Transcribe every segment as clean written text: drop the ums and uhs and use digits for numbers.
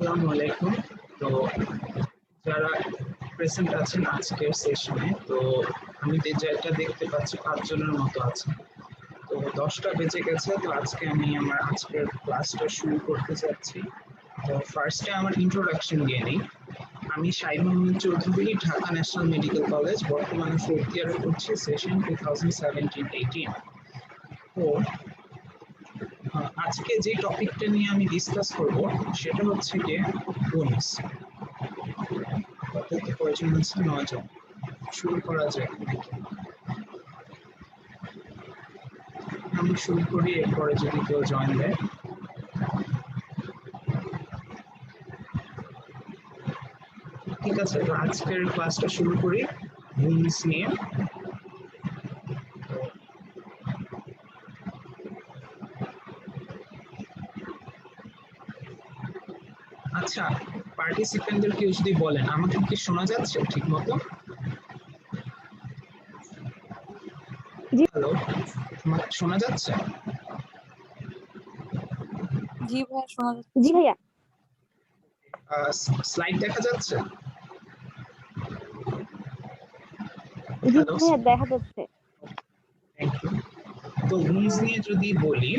আসসালামু আলাইকুম। তো যারা প্রেজেন্ট আছেন আজকের সেশনে, তো আমি যেটা দেখতে পাচ্ছি 5 জনের মতো আছে। তো 10টা বেজে গেছে। তো আজকে আমি আমার আজকের ক্লাসটা শুরু করতে যাচ্ছি। তো ফার্স্টে আমার ইন্ট্রোডাকশন দিয়ে নিই। আমি Shahid Mohammad Chowdhury, Dhaka national medical college, বর্তমানে 4th ইয়ারে করছি, সেশন 2017-18। তো আজকে যে টপিকটা নিয়ে আমি ডিসকাস করব সেটা হচ্ছে গিয়ে বোনস। কয়জন আছে? 9 জন। শুরু করা যাক নাকি? আমি শুরু করি, এরপরে যদি কেউ জয়েন দেয়। ঠিক আছে, তো আজকের ক্লাসটা শুরু করি বোনস নিয়ে। আচ্ছা, পার্টিসিপেন্টদের কেউ যদি বলেন আমাকে কি শোনা যাচ্ছে ঠিক মতো? জি হ্যালো, আমাকে শোনা যাচ্ছে? জি ভাইয়া শোনা যাচ্ছে। জি ভাইয়া। স্লাইড দেখা যাচ্ছে? জি হ্যালো, ভাইয়া দেখা যাচ্ছে। Thank you. তো বোনস নিয়ে যদি বলি,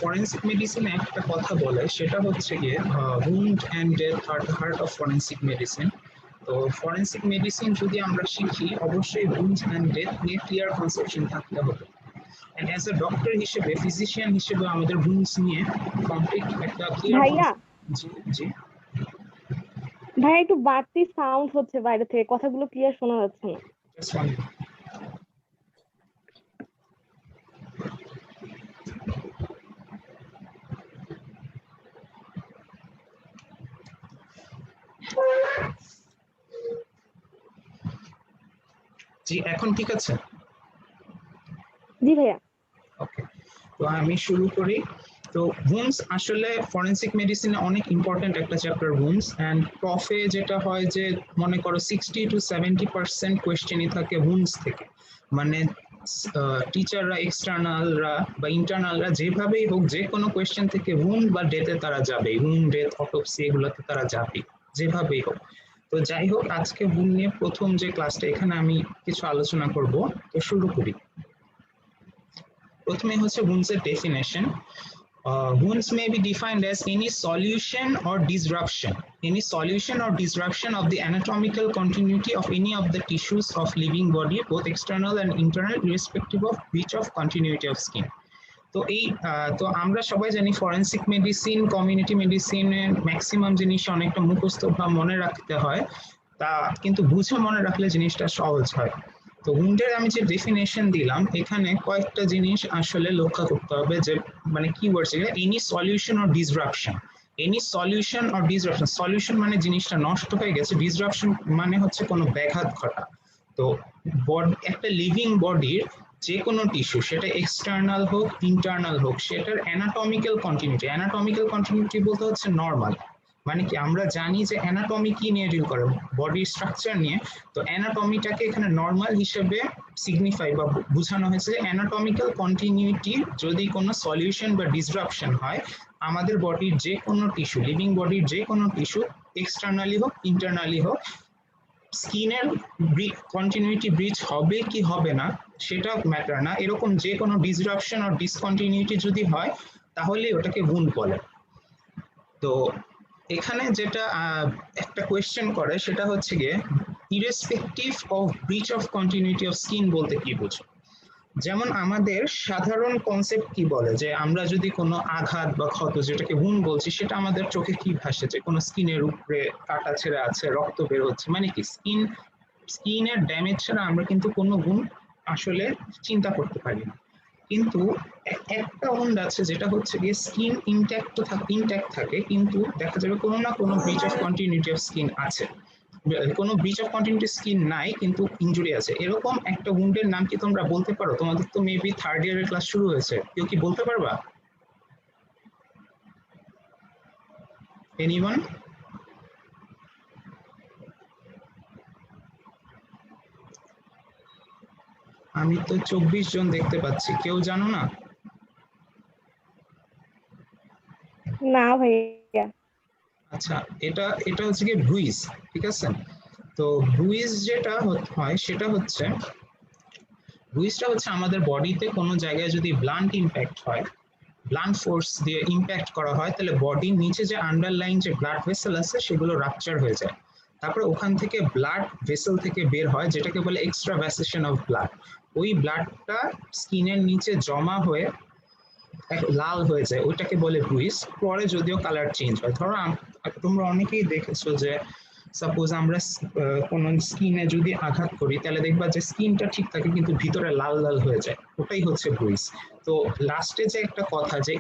ফরেন্সিক মেডিসিন একটা কথা বলে, সেটা হচ্ছে গিয়ে wound and death are the heart of forensic medicine. তো ফরেন্সিক মেডিসিন যদি আমরা শিখি, অবশ্যই wounds and death নিয়ে ক্লিয়ার কনসেপশন থাকতে হবে। এন্ড অ্যাজ এ ডক্টর হিসেবে, ফিজিশিয়ান হিসেবে আমাদের wounds নিয়ে কমপ্লিট একটা ক্লিয়ার ভাইয়া জি জি ভাইয়া একটু বাড়তি সাউন্ড হচ্ছে বাইরে থেকে, কথাগুলো ক্লিয়ার শোনা যাচ্ছে না। just one minute. জি, এখন ঠিক আছে? জি ভাইয়া। ওকে, তো আমি শুরু করি। তো wounds আসলে ফরেনসিক মেডিসিনে অনেক ইম্পর্টেন্ট একটা চ্যাপ্টার wounds, এন্ড প্রফে যেটা হয় যে মনে করো 60-70% কোয়েশ্চেনই থাকে wounds থেকে। মানে টিচাররা, এক্সটার্নালরা বা ইন্টারনালরা যেভাবেই হোক যে কোনো কোয়েশ্চেন থেকে wound বা ডেথে তারা যাবে, wound ডেথ অটোপসি এগুলোতে তারা যাবে যেভাবেই হোক। তো যাই হোক, আজকে wound নিয়ে প্রথম যে ক্লাসটা, এখানে আমি কিছু আলোচনা করব। তো শুরু করি। প্রথমে হচ্ছে wounds এর definition. Wounds may be defined as any solution or disruption of the anatomical continuity of any of the tissues of living body, both external and internal, irrespective of breach of continuity of skin. তো তো আমরা সবাই জানি forensic medicine, community মেডিসিনের maximum জিনিস অনেকটা মুখস্থ বা মনে রাখতে হয়, তা কিন্তু বুঝে মনে রাখলে জিনিসটা সহজ হয়। তো উইন্ডের আমি যে ডেফিনেশন দিলাম, এখানে কয়েকটা জিনিস আসলে লক্ষ্য করতে হবে, যে মানে কিওয়ার্ডস এগুলো, any solution or disruption. Solution মানে জিনিসটা নষ্ট হয়ে গেছে, ডিসরাপশন মানে হচ্ছে কোনো ব্যাঘাত ঘটা। তো একটা লিভিং বডির যে কোনো টিস্যু, সেটা এক্সটার্নাল হোক ইন্টারনাল হোক, সেটার অ্যানাটমিক্যাল কন্টিনিউটি বলতে হচ্ছে নর্মাল। মানে কি, আমরা জানি যে অ্যানাটমি কি নিয়ে ডিল করে, বডির স্ট্রাকচার নিয়ে। তো অ্যানাটমিটাকে এখানে নর্মাল হিসেবে সিগনিফাই বা বোঝানো হয়েছে। অ্যানাটমিক্যাল কন্টিনিউটি যদি কোনো সলিউশন বা ডিসরাপশন হয়, আমাদের বডির যে কোনো টিস্যু, লিভিং বডির যে কোনো টিস্যু, এক্সটার্নালি হোক ইন্টারনালি হোক, স্কিনের কন্টিনিউটি ব্রিচ হবে কি হবে না সেটা ম্যাটার না, এরকম যে কোনো ডিসরাপশন আর ডিসকন্টিনিউটি যদি হয়, তাহলে ওটাকে wound বলে। তো এখানে যেটা একটা কোয়েশ্চেন করে, সেটা হচ্ছে গিয়ে irrespective of breach of continuity of skin বলতে কি বোঝো। যেমন আমাদের সাধারণ কনসেপ্ট কি বলে, যে আমরা যদি কোনো আঘাত বা ক্ষত, যেটাকে wound বলছি, সেটা আমাদের চোখে কি ভাসে, যে কোনো স্কিনের উপরে কাটা ছেড়ে আছে, রক্ত বের হচ্ছে, মানে কি স্কিনের ড্যামেজ ছাড়া আমরা কিন্তু কোনো wound আসলে চিন্তা করতে পারি না। কিন্তু একটা wound আছে, যেটা হচ্ছে গিয়ে স্কিন ইনট্যাক্ট থাকে, কিন্তু দেখা যাবে কোনো না কোনো breach of continuity of skin আছে, কোনো ব্রিচ অফ কন্টিনিউটি স্কিন নাই কিন্তু ইনজুরি আছে। এরকম একটা উন্ডের নাম কি তোমরা বলতে পারো? তোমাদের তো মেবি 3rd ইয়ারের ক্লাস শুরু হয়েছে, কেউ কি বলতে পারবা? এনিওয়ান? আমি তো 24 জন দেখতে পাচ্ছি, কেউ জানো না? না ভাইয়া। আচ্ছা, এটা এটা হচ্ছে কি ব্রুইজ, ঠিক আছে? তো ব্রুইজ যেটা হয় সেটা হচ্ছে, ব্রুইজটা হচ্ছে আমাদের বডিতে কোনো জায়গায় যদি ব্লান্ট ইম্প্যাক্ট হয়, ব্লান্ট ফোর্স দিয়ে ইম্প্যাক্ট করা হয়, তাহলে বডির নিচে যে আন্ডারলাইন যে ব্লাড ভেসেল আছে সেগুলো রাপচার হয়ে যায়। তারপরে ওখান থেকে ব্লাড ভেসেল থেকে বের হয় যেটাকে বলে এক্সট্রাভাসেশন অফ ব্লাড। ওই ব্লাডটা স্কিনের নিচে জমা হয়ে লাল হয়ে যায়, ওইটাকে বলে ব্রুইজ। পরে যদিও কালার চেঞ্জ হয়। ধরো তোমরা অনেকেই দেখেছো যে সাপোজ আমরা কোনো স্কিনে যদি আঘাত করি তাহলে দেখবা যে স্কিনটা ঠিক থাকে কিন্তু ভিতরে লাল লাল হয়ে যায়, ওটাই হচ্ছে ব্রুইজ। তো লাস্টে যে একটা কথা যে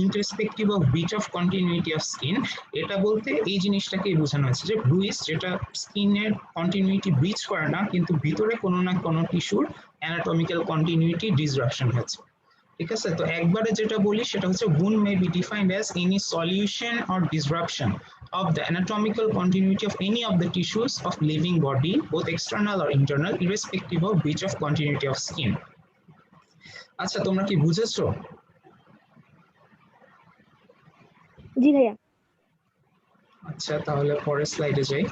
irrespective of breach of continuity of skin, এটা বলতে এই জিনিসটাকেই বোঝানো হচ্ছে যে ব্রুইজ যেটা স্কিনের কন্টিনিউইটি ব্রিচ করে না কিন্তু ভিতরে কোনো না কোনো টিস্যুর অ্যানাটমিক্যাল কন্টিনিউইটি ডিসরাপশন হচ্ছে, ঠিক আছে? তো একবারে যেটা বলি সেটা হচ্ছে wound may be defined as any solution or disruption of the anatomical continuity of any of the tissues of living body, both external or internal, irrespective of breach of continuity of skin. আচ্ছা, তোমরা কি বুঝেছো? জি ভাইয়া। আচ্ছা, তাহলে পরের স্লাইডে যাই।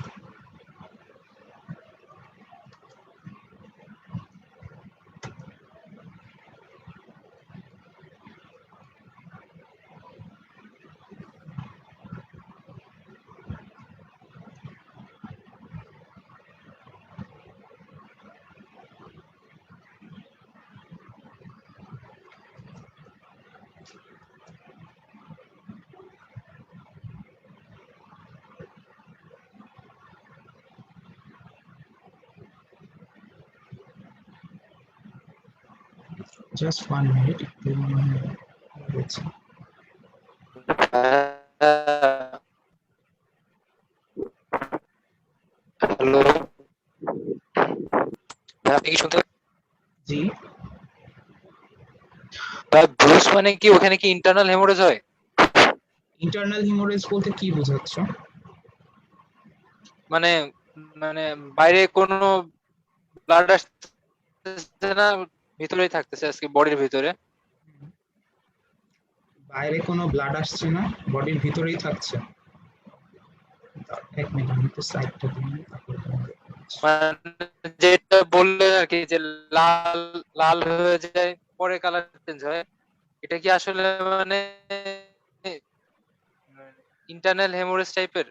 Just 1 minute. হ্যালো, আপনি কি শুনতে? জি। ব্রুস মানে কি ওখানে কি ইন্টারনাল হেমোরেজ হয়? ইন্টারনাল হিমোরেজ বলতে কি বোঝাচ্ছ? মানে মানে বাইরে কোনো ব্লাড আসছে না, ভিতরেই থাকতেছে আজকে বডির ভিতরে? বাইরে কোনো ব্লাড আসছে না, বডির ভিতরেই থাকছে। এক মিনিট, আমি তো সাইডটা দিই তারপরে মানে যেটা বললেন আর কি যে লাল লাল হয়ে যায় পরে কালার চেঞ্জ হয়, এটা কি আসলে মানে ইন্টারনাল হেমোরেজ টাইপের?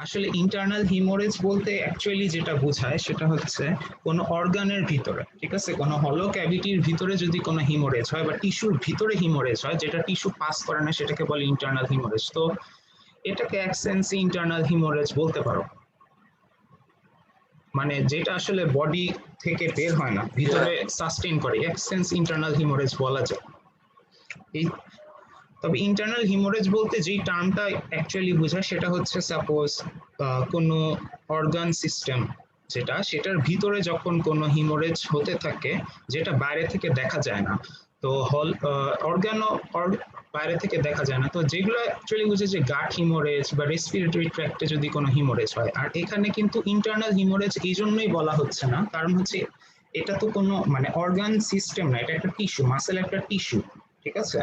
আসলে ইন্টারনাল হিমোরেজ বলতে অ্যাকচুয়ালি যেটা বোঝায় সেটা হচ্ছে কোনো অর্গানের ভিতরে, ঠিক আছে, কোনো হলো ক্যাভিটির ভিতরে যদি কোনো হিমোরেজ হয় বা টিস্যুর ভিতরে হিমোরেজ হয় যেটা টিস্যু পাস করে না সেটাকে বলে ইন্টারনাল হিমোরেজ। তো এটাকে এক সেন্সে ইন্টারনাল হিমোরেজ বলতে পারো, মানে যেটা আসলে বডি থেকে বের হয় না, ভিতরে সাস্টেইন করে, এক সেন্স ইন্টারনাল হিমোরেজ বলা যায়। এই তবে ইন্টারনাল হিমোরেজ বলতে যেই টার্মটা অ্যাকচুয়ালি বোঝায় সেটা হচ্ছে সাপোজ কোনো অর্গান সিস্টেম যেটা, সেটার ভিতরে যখন কোনো হিমোরেজ হতে থাকে যেটা বাইরে থেকে দেখা যায় না, তো হল অর্গানও বাইরে থেকে দেখা যায় না, তো যেগুলো অ্যাকচুয়ালি বুঝে যে গাট হিমোরেজ বা রেসপিরেটরি ট্র্যাক্টে যদি কোনো হিমোরেজ হয়। আর এখানে কিন্তু ইন্টারনাল হিমোরেজ এই জন্যই বলা হচ্ছে না, কারণ হচ্ছে এটা তো কোনো মানে অর্গান সিস্টেম না, এটা একটা টিস্যু, মাসেল একটা টিস্যু, ঠিক আছে?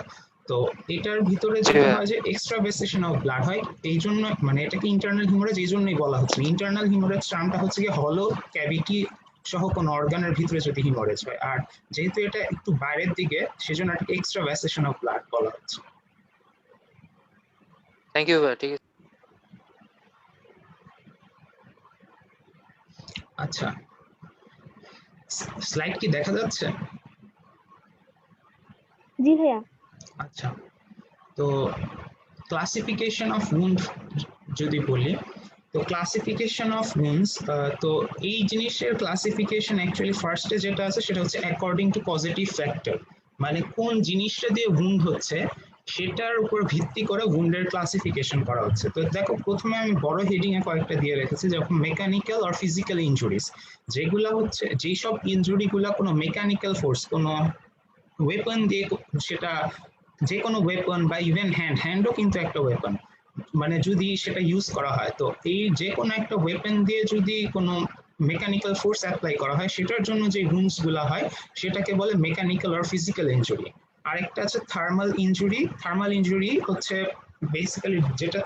তো এটার ভিতরে যেটা হয় যে এক্সট্রাভাসেশন অফ ব্লাড হয়, এই জন্য মানে এটাকে ইন্টারনাল হিমোরেজ এই জন্যই বলা হচ্ছে। ইন্টারনাল হিমোরেজ টার্মটা হচ্ছে কি হলো ক্যাভিটি সহ কোনো অর্গানের ভিতরে যদি হিমোরেজ হয়, আর যেহেতু এটা একটু বাইরের দিকে সেজন্য এক্সট্রাভাসেশন অফ ব্লাড বলা হচ্ছে। থ্যাংক ইউ ভাই, ঠিক আছে। আচ্ছা, স্লাইড কি দেখা যাচ্ছে? জি ভাইয়া। আচ্ছা, তো ক্লাসিফিকেশন অফ উন্ড যদি বলি, তো ক্লাসিফিকেশন অফ উন্ডস, তো এই জিনিসের ক্লাসিফিকেশন অ্যাকচুয়ালি ফার্স্টে যেটা আছে সেটা হচ্ছে অ্যাকর্ডিং টু পজিটিভ ফ্যাক্টর, মানে কোন জিনিসটা দিয়ে উন্ড হচ্ছে সেটার উপর ভিত্তি করে উন্ডের ক্লাসিফিকেশন করা হচ্ছে। তো দেখো, প্রথমে আমি বড় হেডিং এ কয়েকটা দিয়ে রেখেছি, যখন মেকানিক্যাল আর ফিজিক্যাল ইনজুরিজ, যেগুলা হচ্ছে যেই সব ইনজুরি গুলা কোনো মেকানিক্যাল ফোর্স, কোনো ওয়েপন দিয়ে, সেটা যে কোনো ওয়েপন বা ইভেন হ্যান্ডও কিন্তু একটা ওয়েপন, মানে যদি সেটা ইউজ করা হয়, তো এই যে কোনো একটা ওয়েপন দিয়ে যদি কোনো মেকানিক্যাল ফোর্স অ্যাপ্লাই করা হয় সেটার জন্য যে উন্ডস গুলা হয় সেটাকে বলে মেকানিক্যাল অর ফিজিক্যাল ইনজুরি। আরেকটা আছে থার্মাল ইনজুরি। থার্মাল ইনজুরি হচ্ছে বেসিক্যালি যেটা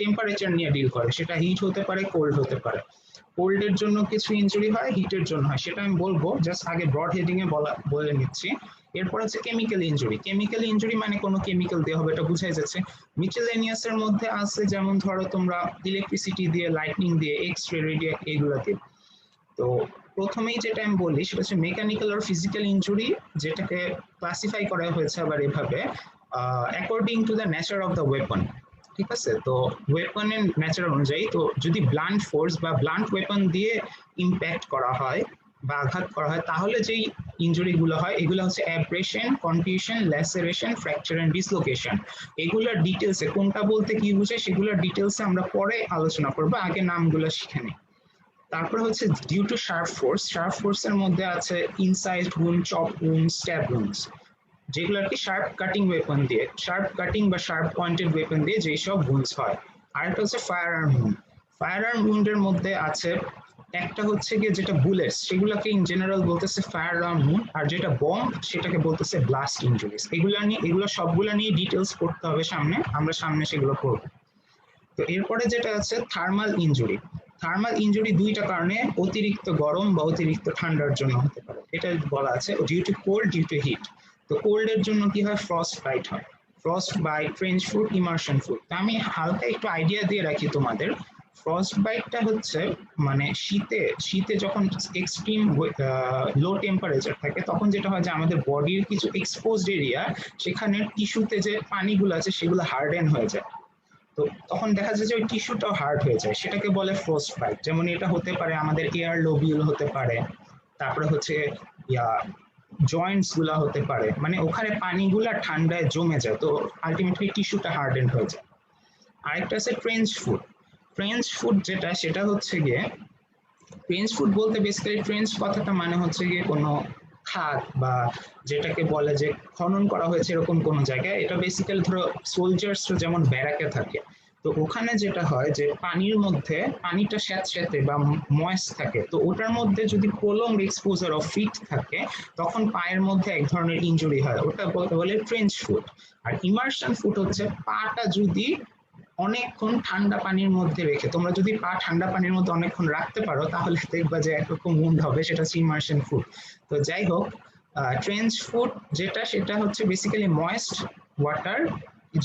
টেম্পারেচার নিয়ে ডিল করে, সেটা হিট হতে পারে, কোল্ড হতে পারে। কোল্ডের জন্য কিছু ইনজুরি হয়, হিটের জন্য হয়, সেটা আমি বলবো, জাস্ট আগে ব্রড হেডিং এ বলে নিচ্ছি। এরপর হচ্ছে কেমিক্যাল ইনজুরি। কেমিক্যাল ইনজুরি মানে কোনো কেমিক্যাল দিয়ে হবে, এটা বুঝাই যাচ্ছে। মিচেলেনিয়াস এর মধ্যে আছে যেমন ধরো তোমরা ইলেকট্রিসিটি দিয়ে, লাইটনিং দিয়ে, এক্স রে, রেডিয়া, এগুলা দিয়ে। তো প্রথমেই যেটা আমি বলি সেটা হচ্ছে মেকানিক্যাল আর ফিজিক্যাল ইনজুরি, যেটাকে ক্লাসিফাই করা হয়েছে আবার এভাবে according to the nature of the weapon. ঠিক আছে, তো ওয়েপনের নেচার অনুযায়ী, তো যদি ব্লান্ট ফোর্স বা ব্লান্ট ওয়েপন দিয়ে ইম্প্যাক্ট করা হয় বা আঘাত করা হয়, তাহলে যেই ইনজুরি গুলো হয় এগুলো হচ্ছে অ্যাব্রেশন, কনটিউশন, ল্যাসেরেশন, ফ্র্যাকচার এন্ড ডিসলোকেশন। এগুলোর ডিটেলসে কোনটা বলতে কি বুঝে সেগুলোর ডিটেলসে আমরা পরে আলোচনা করবো, আগে নামগুলো শিখে নিই। তারপর হচ্ছে due to sharp force. Sharp ফোর্সের মধ্যে আছে inside wound, chop wound, stab wounds, যেগুলো আর কি শার্প কাটিং ওয়েপন দিয়ে, শার্প কাটিং বা শার্প পয়েন্টেড ওয়েপন দিয়ে যেসব উন্ডস হয়। আরেকটা হচ্ছে firearm wound. Firearm উন্ডের মধ্যে আছে একটা হচ্ছে গিয়ে যেটা বুলেটস, সেগুলোকে ইন জেনারেল বলতেছে ফায়ার আর্ম উন্ড, আর যেটা বম্ব সেটাকে বলতেছে ব্লাস্ট ইনজুরিজ। এগুলো সবগুলা নিয়ে ডিটেলস পড়তে হবে সামনে, আমরা সামনে সেগুলো পড়বো। তো এরপরে যেটা আছে থার্মাল ইনজুরি। থার্মাল ইনজুরি দুইটা কারণে, অতিরিক্ত গরম বা অতিরিক্ত ঠান্ডার জন্য হতে পারে। এটা বলা আছে due to cold, due to heat. তো কোল্ডের জন্য কি হয়, ফ্রস্ট বাইট হয়। Frost bite, trench foot, immersion foot. তা আমি হালকা একটু আইডিয়া দিয়ে রাখি তোমাদের। ফ্রস্ট বাইটটা হচ্ছে মানে শীতে যখন এক্সট্রিম লো টেম্পারেচার থাকে, তখন যেটা হয় যে আমাদের বডির কিছু এক্সপোজড এরিয়া, সেখানে টিস্যুতে যে পানিগুলো আছে সেগুলো হার্ডেন হয়ে যায়। তো তখন দেখা যায় যে ওই টিস্যুটাও হার্ড হয়ে যায়, সেটাকে বলে ফ্রস্ট বাইট। যেমন এটা হতে পারে আমাদের এয়ার লোবিউল হতে পারে, তারপরে হচ্ছে জয়েন্টস গুলা হতে পারে, মানে ওখানে পানিগুলা ঠান্ডায় জমে যায়, তো আলটিমেটলি টিস্যুটা হার্ডেন্ড হয়ে যায়। আরেকটা আছে ফ্রেঞ্চ ফুড। ফ্রেঞ্চ ফুড যেটা, সেটা হচ্ছে গিয়ে, ফ্রেঞ্চ ফুড বলতে বেসিক্যালি ফ্রেঞ্চ কথাটা মানে হচ্ছে গিয়ে কোনো খাদ বা যেটাকে বলে যে খনন করা হয়েছে এরকম কোনো জায়গায়। এটা বেসিক্যালি ধরো সোলজার্স যেমন ব্যারাকে থাকে, তো ওখানে যেটা হয় যে পানির মধ্যে পানিটা স্যাঁতস্যাঁতে বা ময়েস্ট থাকে, তো ওটার মধ্যে যদি প্রলংড এক্সপোজার অফ হিট থাকে তখন পায়ের মধ্যে এক ধরনের ইনজুরি হয়, ওটা বলতে বলে ফ্রেঞ্চ ফুড। আর ইমার্শন ফুড হচ্ছে পাটা যদি অনেকক্ষণ ঠান্ডা পানির মধ্যে রেখে, তোমরা যদি পা ঠান্ডা পানির মধ্যে অনেকক্ষণ রাখতে পারো তাহলে দেখবা যে একরকম উন্ড হবে, সেটা হচ্ছে ইমার্শন ফুড। তো যাই হোক, ট্রেঞ্চ ফুড যেটা, সেটা হচ্ছে বেসিক্যালি ময়েস্ট ওয়াটার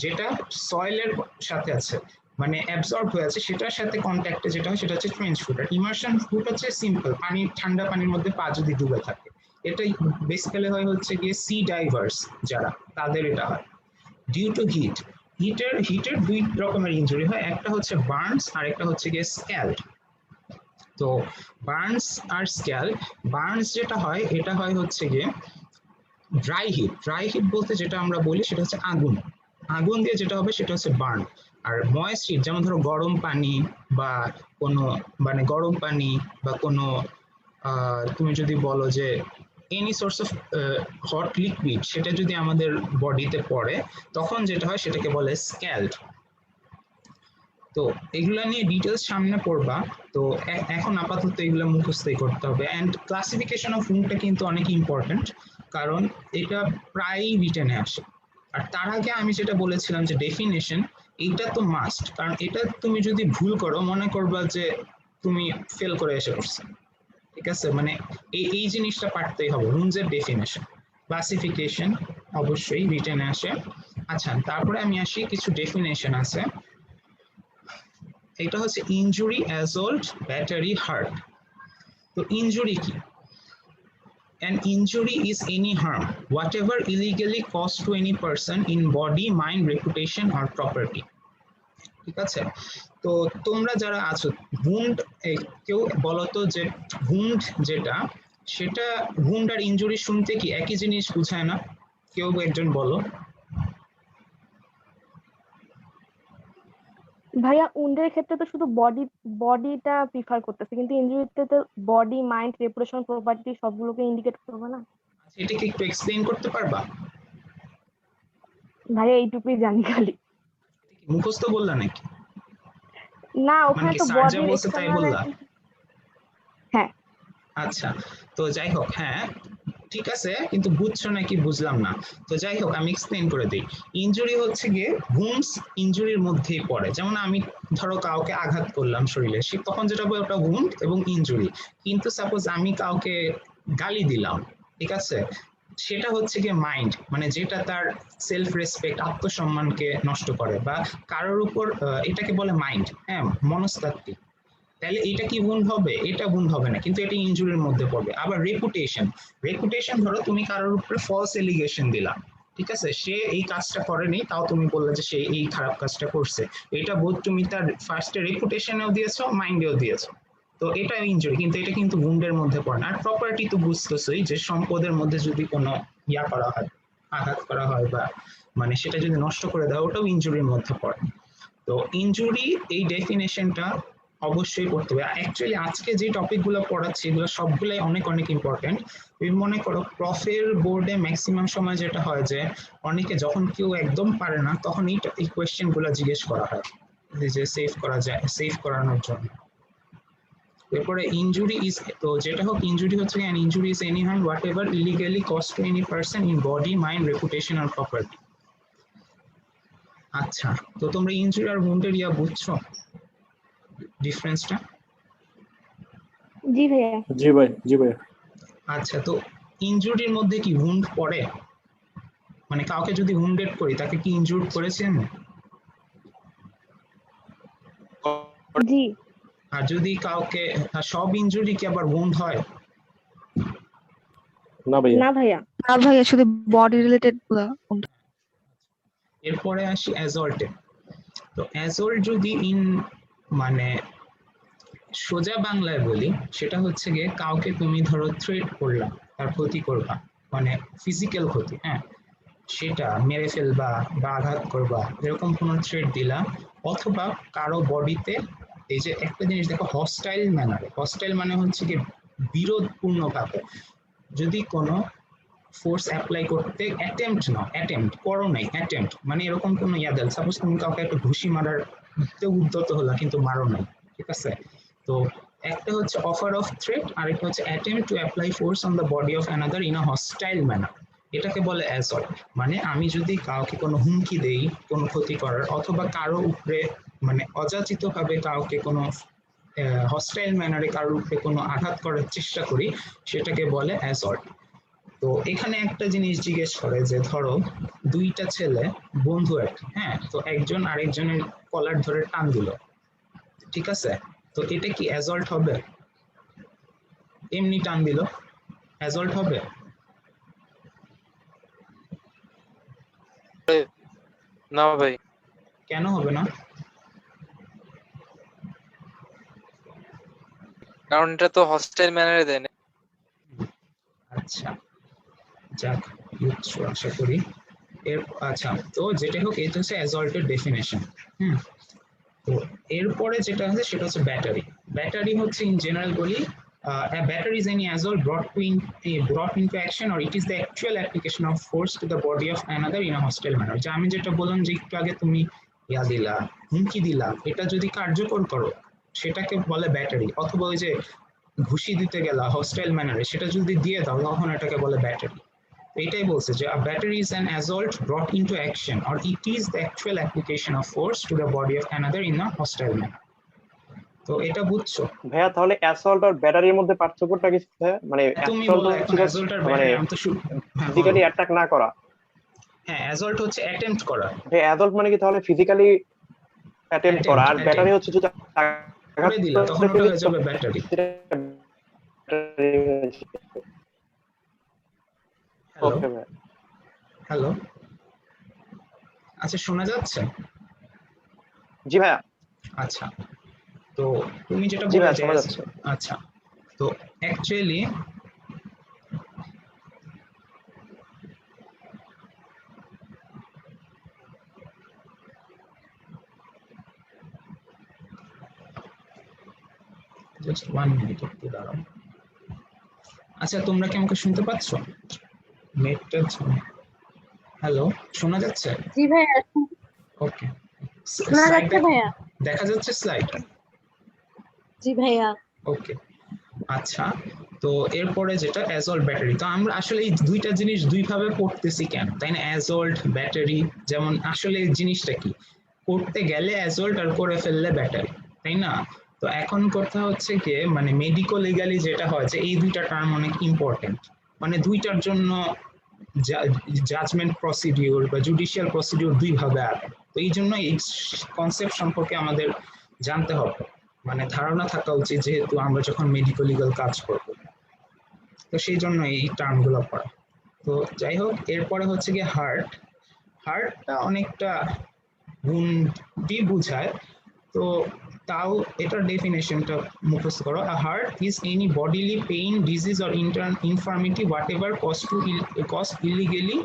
যেটা সয়েলের সাথে আছে, মানে অ্যাবজর্ব হয়ে আছে, সেটার সাথে কন্ট্যাক্টে যেটা হয় সেটা হচ্ছে ট্রেঞ্চ ফুড। আর ইমার্শন ফুড হচ্ছে সিম্পল পানি, ঠান্ডা পানির মধ্যে পা যদি ডুবে থাকে। এটাই বেসিক্যালি হয় হচ্ছে গিয়ে সি ডাইভার্স যারা, তাদের এটা হয়। Due to hit. হিটের দুই রকমের ইনজুরি হয়, একটা হচ্ছে বার্নস আর একটা হচ্ছে গিয়ে স্ক্যাল্ড। তো বার্নস আর স্ক্যাল্ড, বার্নস যেটা হয় এটা হয় হচ্ছে গিয়ে ড্রাই হিট। ড্রাই হিট বলতে যেটা আমরা বলি সেটা হচ্ছে আগুন, আগুন দিয়ে যেটা হবে সেটা হচ্ছে বার্ন। আর ময়েস্ট হিট যেমন ধরো গরম পানি বা কোনো, মানে গরম পানি বা কোনো তুমি যদি বলো যে any source of hot liquid, সেটা যদি আমাদের বডিতে পড়ে তখন যেটা হয় সেটাকে বলে স্ক্যাল্ড। তো এগুলা নিয়ে ডিটেলস সামনে পড়বা। তো এখন আপাতত এগুলো মুখস্থই করতে হবে। অ্যান্ড ক্লাসিফিকেশন অফ উন্ডটা কিন্তু অনেক ইম্পর্টেন্ট, কারণ এটা প্রায়ই রিটেনে আসে। আর তার আগে আমি যেটা বলেছিলাম যে ডেফিনেশন, এইটা তো মাস্ট, কারণ এটা তুমি যদি ভুল করো মনে করবা যে তুমি ফেল করে এসে পড়ছো। ঠিক আছে, মানে এই জিনিসটা পারতেই হবে, উন্ডসের ডেফিনেশন, ক্লাসিফিকেশন অবশ্যই রিটেনে আসে। আচ্ছা, তারপরে আমি আসি কিছু ডেফিনেশন আছে। এটা হচ্ছে ইনজুরি, অ্যাসল্ট, ব্যাটারি, হার্ট। তো ইনজুরি কি? An injury is any harm, whatever illegally caused to any person in body, mind, reputation or property. ঠিক আছে, তো তোমরা যারা আছো wound, কেউ বলো তো যে wound যেটা, সেটা wound আর ইনজুরি শুনতে কি একই জিনিস বুঝায় না? কেউ একজন বলো। ভাইয়া উন্ডের ক্ষেত্রে তো শুধু বডিটা প্রিফার করতেছে, কিন্তু ইনজুরিতে তো বডি, মাইন্ড, রেপুটেশন, প্রপার্টি সবগুলোকে ইন্ডিকেট করবে না? আচ্ছা, এটাকে একটু এক্সপ্লেইন করতে পারবা? ভাইয়া এইটুকুই জানি খালি। মুখস্থ বললা নাকি? না, মানে ওখানে কি তো স্যার যা বডির বলছে তাই এক্সটার্নাল, বললা? হ্যাঁ। আচ্ছা, তো যাই হোক, হ্যাঁ ঠিক আছে, কিন্তু বুঝছো নাকি বুঝলাম না। তো যাই হোক, আমি এক্সপ্লেন করে দিই। ইনজুরি হচ্ছে গিয়ে উন্ডস ইনজুরির মধ্যেই পড়ে। যেমন আমি ধরো কাউকে আঘাত করলাম শরীরে, সে তখন যেটা বলে ওটা উন্ড এবং ইনজুরি। কিন্তু সাপোজ আমি কাউকে গালি দিলাম, ঠিক আছে, সেটা হচ্ছে গিয়ে মাইন্ড, মানে যেটা তার সেলফ রেসপেক্ট, আত্মসম্মানকে নষ্ট করে, বা কারোর উপর এটাকে বলে মাইন্ড, হ্যাঁ, মনস্তাত্ত্বিক। তাহলে এটা কি উন্ড হবে? এটা উন্ড হবে না, কিন্তু এটা ইনজুরির মধ্যে পড়বে। আবার রেপুটেশন, রেপুটেশন ধরো তুমি কারোর উপরে ফলস এলিগেশন দিলা, ঠিক আছে, সে এই কাজটা করেনি, তাও তুমি বললে যে সে এই খারাপ কাজটা করছে, এটা বোধ তুমি তার ফার্স্টে রেপুটেশনেও দিয়েছো, মাইন্ডেও দিয়েছো। তো এটা ইনজুরি, কিন্তু এটা কিন্তু উন্ডের মধ্যে পড়ে না। আর প্রপার্টি তো বুঝতেছই, যে সম্পদের মধ্যে যদি কোনো ইয়া করা হয়, আঘাত করা হয়, বা মানে সেটা যদি নষ্ট করে দেয়, ওটাও ইনজুরির মধ্যে পড়ে। তো ইনজুরি এই ডেফিনেশনটা অবশ্যই করতে হবে। অ্যাকচুয়ালি আজকে যে টপিকগুলো পড়াচ্ছি এগুলো সবগুলাই অনেক অনেক ইম্পর্টেন্ট। তুমি মনে করো প্রফের বোর্ডে ম্যাক্সিমাম সময় যেটা হয় যে অনেকে যখন কেউ একদম পারে না তখন এই কোয়েশ্চেন গুলো জিজ্ঞেস করা হয়, যে সেভ করা যায়, সেভ করানোর জন্য। এরপরে ইনজুরি ইজ, তো যেটা হোক, ইনজুরি হচ্ছে an injury is any harm whatever illegally caused to any person in body, mind, reputation or property. আচ্ছা, তো তোমরা ইনজুরি আর wound এর ইয়া বুঝছো ডিফারেন্সটা? জি ভাইয়া। জি ভাই, জি ভাই। আচ্ছা, তো ইনজুরির মধ্যে কি wound পড়ে? মানে কাউকে যদি wounded করি তাকে কি ইনজুর্ড করেছেন? জি। আর যদি কাউকে, সব ইনজুরি কি আবার wound হয়? না ভাইয়া। না ভাইয়া। না ভাইয়া, শুধু বডি রিলেটেড এরপরে আসি অ্যাসল্টে। তো অ্যাসল্ট যদি মানে সোজা বাংলায় বলি, সেটা হচ্ছে গিয়ে কাউকে তুমি ধরো থ্রেট করলা, তার ক্ষতি করবা, মানে ফিজিক্যাল ক্ষতি, হ্যাঁ, সেটা মেরে ফেলবা বা আঘাত করবা, এরকম কোনো থ্রেট দিলা, অথবা কারো বডিতে, এই যে একটা জিনিস দেখো, হস্টাইল ম্যানারে, হস্টাইল মানে হচ্ছে কি বিরোধপূর্ণ ভাবে যদি কোনো ফোর্স অ্যাপ্লাই করতে অ্যাটেম্পট, না অ্যাটেম্পট করো নাই, অ্যাটেম্পট মানে এরকম কোনো ইয়াদেল, সাপোজ তুমি কাউকে একটা ঘুষি মারার উদ্যত হলা কিন্তু মারো নাই, ঠিক আছে। তো একটা হচ্ছে অফার অফ থ্রেট, আর একটা হচ্ছে attempt to apply force on the body of another in a hostile manner, এটাকে বলে অ্যাসল্ট। মানে আমি যদি কাউকে কোনো হুমকি দেই কোনো ক্ষতি করার, অথবা কারো উপরে মানে অযাচিত ভাবে কাউকে কোনো হস্টাইল ম্যানারে কারোর উপরে কোনো আঘাত করার চেষ্টা করি, সেটাকে বলে অ্যাসল্ট। তো এখানে একটা জিনিস জিজ্ঞেস করে যে ধরো দুইটা ছেলে বন্ধু আর কি, হ্যাঁ, তো একজন আরেকজনের কলার ধরে টান দিল, ঠিক আছে, তো এটা কি অ্যাসল্ট হবে? এমনি টান দিল, অ্যাসল্ট হবে? না ভাই। কেন হবে না? কারণ এটা তো হস্টাইল ম্যানারে দেয় না। আচ্ছা, যাক, বুঝছো আশা করি। আচ্ছা, তো যেটা হোক, এটা হচ্ছে অ্যাসল্টের ডেফিনেশন। তো এরপরে যেটা আছে সেটা হচ্ছে ব্যাটারি। ব্যাটারি হচ্ছে ইন জেনারেল বলি, a battery is any assault brought into action or it is the actual application of force to the body of another in a hostile manner. যে আমি যেটা বললাম যে একটু আগে তুমি ইয়া দিলা, হুমকি দিলা, এটা যদি কার্যকর করো সেটাকে বলে ব্যাটারি, অথবা ওই যে ঘুষি দিতে গেলা হস্টাইল ম্যানারে, সেটা যদি দিয়ে দাও তখন এটাকে বলে ব্যাটারি। এটাই বলছে যে a battery is an assault brought into action or it is the actual application of force to the body of another in a hostile manner. তো এটা বুঝছো ভাইয়া, তাহলে অ্যাসল্ট আর ব্যাটারির মধ্যে পার্থক্যটা কি? মানে তুমি assault বলো এখন হচ্ছে অ্যাসল্ট আর মানে ব্যাটারি, আমি তো ফিজিক্যালি অ্যাটাক না করা। হ্যাঁ, অ্যাসল্ট হচ্ছে অ্যাটেম্প্ট করা। ভাই অ্যাসল্ট মানে কি তাহলে ফিজিক্যালি অ্যাটেম্প্ট করা, আর ব্যাটারি হচ্ছে যদি করে দিলা তখন ওটা হয়ে যাবে ব্যাটারি। হ্যালো ওকে ভাই। হ্যালো, আচ্ছা শোনা যাচ্ছে? জি ভাইয়া। আচ্ছা, তো তুমি যেটা জি ভাইয়া, বলে শোনা যাচ্ছে। আচ্ছা, তো অ্যাকচুয়ালি জাস্ট 1 মিনিট একটু দাঁড়াও। আচ্ছা, তোমরা কি আমাকে শুনতে পাচ্ছ? নেটটা, হ্যালো, শোনা যাচ্ছে? জি ভাইয়া, ওকে, শোনা যাচ্ছে ভাইয়া। দেখা যাচ্ছে স্লাইড? জি ভাইয়া। ওকে, আচ্ছা, তো এরপরে যেটা অ্যাজল্ট ব্যাটারি, তো আমরা আসলে এই দুইটা জিনিস দুইভাবে পড়তেছি কেন, তাই না? অ্যাজল্ট ব্যাটারি, যেমন আসলে এই জিনিসটা কি, করতে গেলে অ্যাজল্ট আর করে ফেললে ব্যাটারি, তাই না? তো এখন কথা হচ্ছে কি, মানে মেডিকো লিগালি যেটা হয় যে এই দুইটা টার্ম অনেক ইম্পর্টেন্ট, মানে দুইটার জন্য জাজমেন্ট প্রসিডিউর বা জুডিশিয়াল প্রসিডিউর দুইভাবে আগে। তো এই জন্য এই কনসেপ্ট সম্পর্কে আমাদের জানতে হবে, মানে ধারণা থাকা উচিত, যেহেতু আমরা যখন মেডিকো লিগাল কাজ করব। তো সেই জন্য এই টার্মগুলো পড়া। তো যাই হোক, এরপরে হচ্ছে গিয়ে হার্টটা অনেকটা গুণটি বুঝায়, তো তাও এটার ডেফিনেশনটা মুখস্থ করো। A hurt is any bodily pain, disease or infirmity whatever cause illegally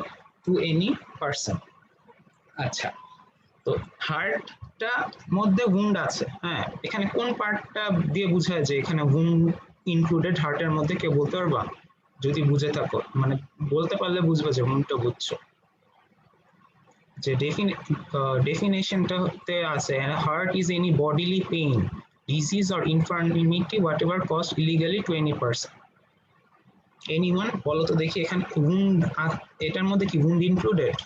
to any person. আচ্ছা, তো হার্টটা মধ্যে উন্ড আছে, হ্যাঁ, এখানে কোন পার্টটা দিয়ে বুঝায় যে এখানে উন্ড ইনক্লুডেড হার্টের মধ্যে, কেউ বলতে পারবা? যদি বুঝে থাকো, মানে বলতে পারলে বুঝবে যে উন্ডটা বুঝছো। যে ডেফিনেশনটাতে আছে, hurt is any bodily pain, disease or infirmity whatever cause illegally to any person. Anyone বলো তো দেখি, এখানে উন্ড, এটার মধ্যে কি উন্ড ইনক্লুডেড?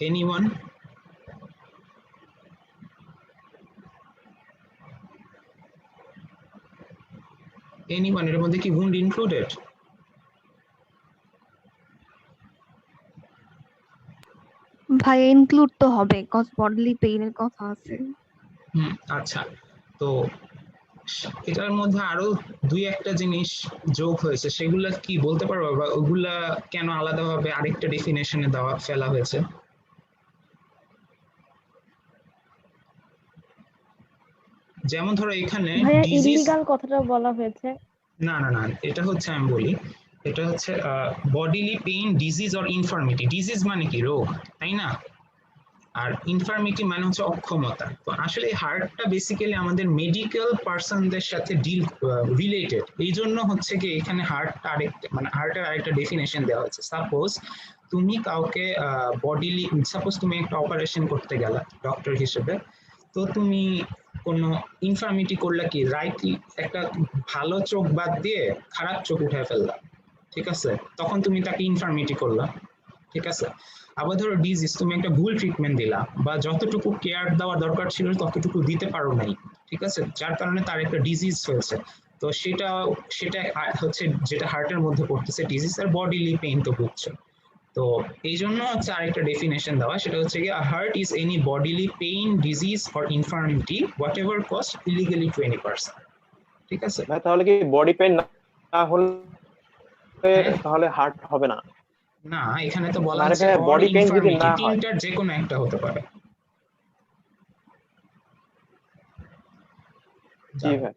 এনিওয়ান? এনিওয়ান এর মধ্যে কি wound included? ভাই ইনক্লুড তো হবে কজ বডলি পেইনের কথা আছে। আচ্ছা, তো এটার মধ্যে আরো দুই একটা জিনিস যোগ হয়েছে, সেগুলা কি বলতে পারবো, বা ওগুলা কেন আলাদাভাবে আরেকটা ডেফিনেশনে দেওয়া ফেলা হয়েছে? যেমন ধরো এখানে ভাইয়া ডিজিজ, ইলিগাল কথাটা বলা হয়েছে। না না না, এটা হচ্ছে আমি বলি, এটা হচ্ছে bodily pain, disease or ইনফার্মিটি। Disease মানে কি, রোগ, তাই না? আর ইনফার্মিটি মানে হচ্ছে অক্ষমতা। তো আসলে হার্টটা বেসিক্যালি আমাদের মেডিকেল পার্সনদের সাথে রিলেটেড, এই জন্য হচ্ছে কি এখানে হার্টটা আরেকটা, মানে হার্টের আরেকটা ডেফিনেশন দেওয়া হয়েছে। সাপোজ তুমি কাউকে বডিলি, সাপোজ তুমি একটা অপারেশন করতে গেলা ডক্টর হিসেবে, তো তুমি কোনো ইনফার্মিটি করলে, কি রাইটলি একটা ভালো চোখ বাদ দিয়ে খারাপ চোখ উঠায় ফেললা, ঠিক আছে, তখন তুমি তাকে ইনফার্মিটি করলা, ঠিক আছে। আবার ধরো ডিজিজ, তুমি একটা ভুল ট্রিটমেন্ট দিলা, বা যতটুকু কেয়ার দেওয়া দরকার ছিল ততটুকু দিতে পারো নাই, ঠিক আছে, যার কারণে তার একটা ডিজিজ হয়েছে। তো সেটা হচ্ছে যেটা হার্টের মধ্যে পড়তেছে ডিজিজ, আর বডিলি পেইন তো বুঝছো। তো এই জন্য হচ্ছে আরেকটা ডেফিনেশন দেওয়া, সেটা হচ্ছে কি hurt is any bodily pain, disease or infirmity whatever cause illegally to any person, ঠিক আছে। ভাই তাহলে কি বডি পেইন না হলে তাহলে হার্ট হবে না? না, এখানে তো বলা মানে আছে বডি পেইন যদি না হয়, তিনটার যে কোনো একটা হতে পারে। জি ভাই।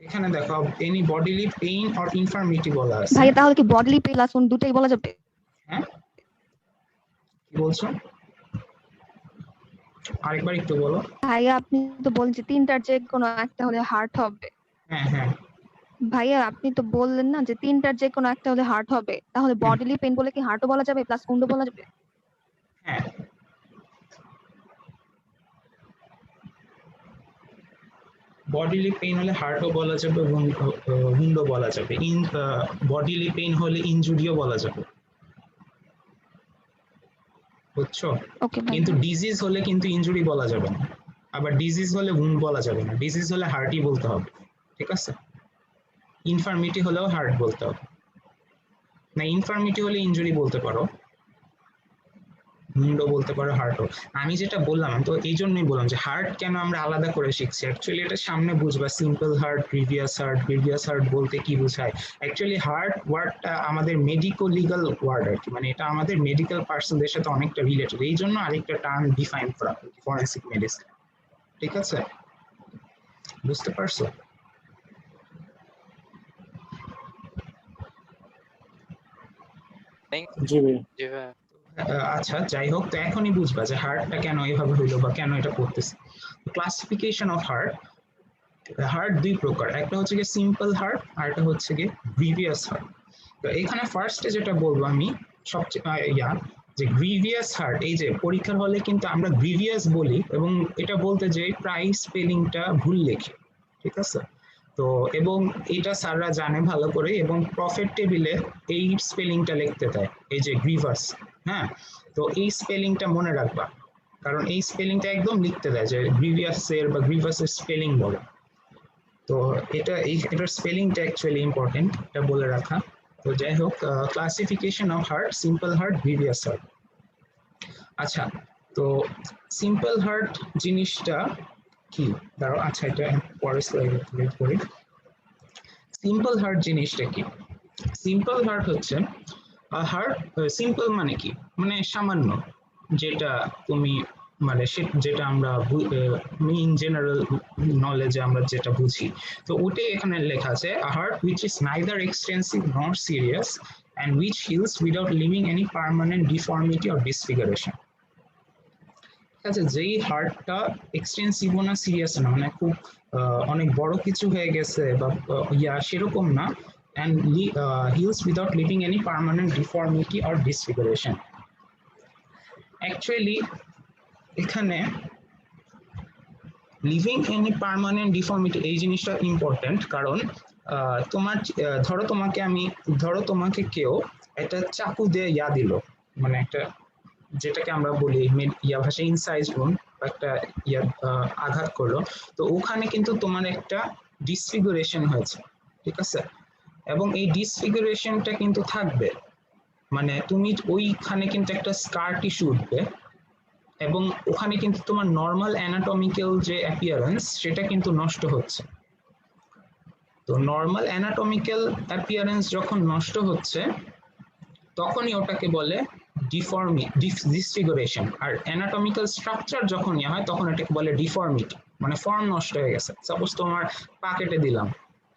এখানে দেখো এনি বডিলি পেইন অর ইনফার্মিটি বলা আছে। ভাই তাহলে কি বডলি পেইন প্লাস দুটাই বলা যাবে? হ্যাঁ, কি বলছো, আরেকবার একটু বলো। ভাইয়া আপনি তো বললেন যে তিনটার যে কোনো একটা হলে হার্ট হবে। হ্যাঁ হ্যাঁ, ভাইয়া আপনি তো বললেন না যে তিনটার যে কোনো একটা হলে হার্ট হবে, তাহলে বডিলি পেইন বলে কি হার্টও বলা যাবে প্লাস উন্ডও বলা যাবে? হ্যাঁ, বডিলি পেইন হলে হার্টও বলা যাবে, উন্ডও বলা যাবে, বডিলি পেইন হলে ইনজুরিও বলা যাবে, বুঝছো। ওকে ভাই। কিন্তু ডিজিজ হলে কিন্তু ইনজুরি বলা যাবে না, আবার ডিজিজ হলে উন্ড বলা যাবে না, ডিজিজ হলে হার্টই বলতে হবে, ঠিক আছে। ইনফার্মিটি হলেও হার্ট বলতে হবে না, ইনফার্মিটি হলে ইনজুরি বলতে পারো, উন্ডও বলতে পারো, হার্টও। আমি যেটা বললাম, তো এই জন্যই বললাম যে হার্ট কেন আমরা আলাদা করে শিখছি, অ্যাকচুয়ালি এটা সামনে বুঝবা, সিম্পল হার্ট, প্রিভিয়াস হার্ট বলতে কি বোঝায়। অ্যাকচুয়ালি হার্ট ওয়ার্ডটা আমাদের মেডিকো লিগাল ওয়ার্ড আর কি, মানে এটা আমাদের মেডিকেল পার্সনদের সাথে অনেকটা রিলেটেড, এই জন্য আরেকটা টার্ম ডিফাইন করা, ফরেনসিক মেডিসিন, ঠিক আছে, বুঝতে পারছো? জি ভাই। জি ভাই। আচ্ছা, যাই হোক, তো এখনই বুঝবা যে হার্টটা কেন এভাবে হইলো বা কেন এটা করতেছে। ক্লাসিফিকেশন অফ হার্ট, হার্ট দুই প্রকার, একটা হচ্ছে গিয়ে সিম্পল হার্ট, আর একটা হচ্ছে গিয়ে প্রিভিয়াস হার্ট। তো এখানে ফার্স্টে যেটা বলবো আমি, সবচেয়ে যে গ্রিভিয়াস হার্ট, এই যে পরীক্ষার হলে কিন্তু আমরা গ্রিভিয়াস বলি এবং এটা বলতে যে প্রায় স্পেলিংটা ভুল লেখি, ঠিক আছে? তো এবং এটা স্যাররা জানে ভালো করে এবং প্রফেট টেবিলে এই স্পেলিংটা লিখতে দেয়, এই যে গ্রিভাস। হ্যাঁ, তো এই স্পেলিংটা মনে রাখবা, কারণ এই স্পেলিংটা একদম লিখতে দেয় যে গ্রিভিয়াসের বা গ্রিভাসের স্পেলিং বলে। তো এটার স্পেলিংটা অ্যাকচুয়ালি ইম্পর্টেন্ট, এটা বলে রাখা। তো যাই হোক, classification of heart, simple heart, grievous heart. আচ্ছা, তো সিম্পল হার্ট জিনিসটা কি? দাঁড়াও, আচ্ছা এটা পরের স্লাইডে ক্লিয়ার করি। সিম্পল হার্ট জিনিসটা কি? সিম্পল হার্ট হচ্ছে হার্ট, সিম্পল মানে কি, মানে সামান্য, যেটা তুমি মানে যেটা আমরা ইন জেনারেল নলেজে আমরা যেটা বুঝি, তো ওটাই এখানে লেখা আছে, a heart which is neither extensive nor serious and which heals without leaving any permanent deformity or disfiguration। ঠিক আছে, যেই হার্টটা এক্সটেন্সিভ না সিরিয়াস না, মানে খুব অনেক বড় কিছু হয়ে গেছে বা সেরকম না, and heals without leaving any permanent deformity or disfiguration। Actually এখানে লিভিং এনি পার্মানেন্ট ডিফর্মিটি এই জিনিসটা ইম্পর্টেন্ট, কারণ তোমার ধরো তোমাকে কেউ একটা চাকু দিয়ে দিল, মানে একটা যেটাকে আমরা বলি ভাষায় ইনসাইজ উন্ড, একটা আঘাত করলো, তো ওখানে কিন্তু তোমার একটা ডিসফিগুরেশন হয়েছে, ঠিক আছে? এবং এই ডিসফিগুরেশনটা কিন্তু থাকবে, মানে তুমি ওইখানে কিন্তু একটা স্কার টিস্যু উঠবে এবং ওখানে কিন্তু তোমার নর্মাল অ্যানাটমিক্যাল যে অ্যাপিয়ারেন্স সেটা কিন্তু নষ্ট হচ্ছে। তো নর্মাল অ্যানাটমিক্যাল অ্যাপিয়ারেন্স যখন নষ্ট হচ্ছে তখনই ওটাকে বলে ডিসফিগুরেশন, আর অ্যানাটমিক্যাল স্ট্রাকচার যখন হয় তখন এটাকে বলে ডিফর্মিটি, মানে ফর্ম নষ্ট হয়ে গেছে। সাপোজ তোমার পা কেটে দিলাম,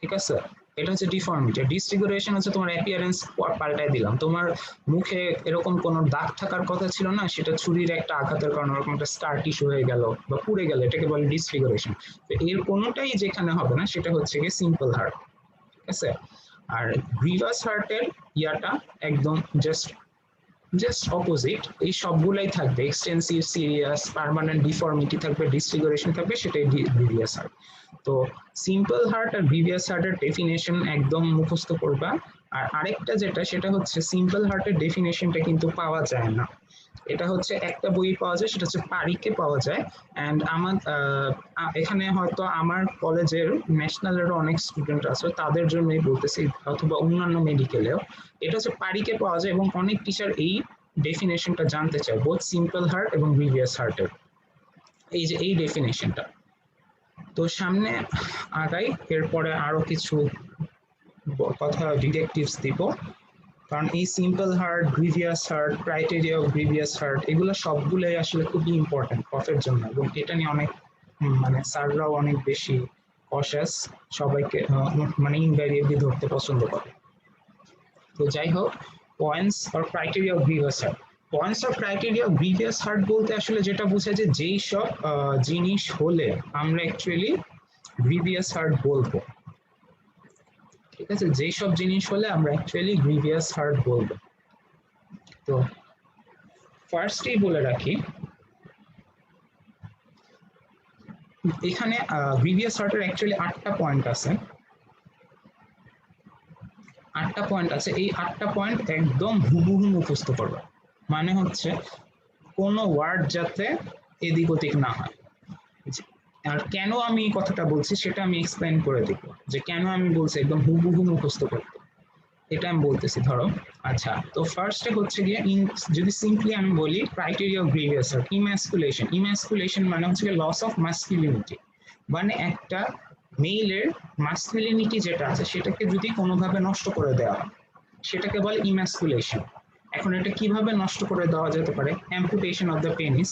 ঠিক আছে, এটা হচ্ছে ডিফর্মিটি। ডিসফিগুরেশন হচ্ছে তোমার অ্যাপিয়ারেন্স পাল্টায় দিলাম, তোমার মুখে এরকম কোনো দাগ থাকার কথা ছিল না, সেটা ছুরির একটা আঘাতের কারণে এরকম একটা স্কার টিস্যু হয়ে গেল বা পুড়ে গেল, এটাকে বলে ডিসফিগুরেশন। তো এর কোনোটাই যেখানে হবে না সেটা হচ্ছে গিয়ে সিম্পল হার্ট, ঠিক আছে? আর গ্রিভাস হার্টের একদম জাস্ট অপোজিট, এই সবগুলাই থাকবে, এক্সটেন্সিভ, সিরিয়াস, পার্মানেন্ট ডিফর্মিটি থাকবে, ডিসফিগুরেশন থাকবে, সেটাই গ্রিভিয়াস হার্ট। তো সিম্পল হার্ট আর গ্রিভিয়াস হার্টের ডেফিনেশন একদম মুখস্থ করবা। আর আরেকটা যেটা, সেটা হচ্ছে সিম্পল হার্টের ডেফিনেশনটা কিন্তু পাওয়া যায় না, এটা হচ্ছে একটা বই পাওয়া যায়, সেটা হচ্ছে পারিকে পাওয়া যায়। অ্যান্ড আমার এখানে হয়তো আমার কলেজের ন্যাশনালেরও অনেক স্টুডেন্ট আছে, তাদের জন্যই বলতেছি, অথবা অন্যান্য মেডিকেলেও এটা হচ্ছে পারিকে পাওয়া যায় এবং অনেক টিচার এই ডেফিনেশনটা জানতে চায়, বোথ সিম্পল হার্ট এবং গ্রিভিয়াস হার্টের এই যে এই ডেফিনেশনটা। তো সামনে আগাই, এরপরে আরো কিছু কথা ডিরেক্টিভস দিব, কারণ এই simple heart, grievous heart, criteria of grievous heart, এগুলো সবগুলোই আসলে খুবই ইম্পর্টেন্ট কফের জন্য, এবং এটা নিয়ে অনেক মানে স্যাররাও অনেক বেশি কশাস, সবাইকে মানে ইনভ্যারিয়েবলি ধরতে পছন্দ করে। তো যাই হোক, points or criteria of grievous heart. Points or criteria of grievous heart বলতে আসলে যেটা বোঝায় যে যেই সব জিনিস হলে আমরা অ্যাকচুয়ালি গ্রিভিয়াস হার্ট বলবো, ঠিক আছে, যেই সব জিনিস হলে আমরা অ্যাকচুয়ালি গ্রিভিয়াস হার্ট বলবো। তো ফার্স্টেই বলে রাখি, এখানে গ্রিভিয়াস হার্টের অ্যাকচুয়ালি 8টা পয়েন্ট আছে, 8টা পয়েন্ট আছে। এই 8টা পয়েন্ট একদম হুবহু মুখস্থ করবে, মানে হচ্ছে কোনো ওয়ার্ড যাতে এদিক ওদিক না হয়। আর কেন আমি এই কথাটা বলছি সেটা আমি এক্সপ্লেইন করে দিব, যে কেন আমি বলছি একদম হুবহু মুখস্থ করতে, এটা আমি বলতেছি। ধরো, আচ্ছা, তো ফার্স্টে হচ্ছে গিয়ে যদি সিম্পলি আমি বলি ক্রাইটেরিয়া অফ গ্রিভিয়াস হার্ট, ইম্যাসকুলেশন। ইম্যাসকুলেশন মানে হচ্ছে লস অফ মাস্কুলিনিটি, মানে একটা মেইলের মাস্কুলিনিটি যেটা আছে সেটাকে যদি কোনোভাবে নষ্ট করে দেওয়া হয় সেটাকে বলে ইম্যাসকুলেশন। এখন এটা কিভাবে নষ্ট করে দেওয়া যেতে পারে? Amputation of the penis,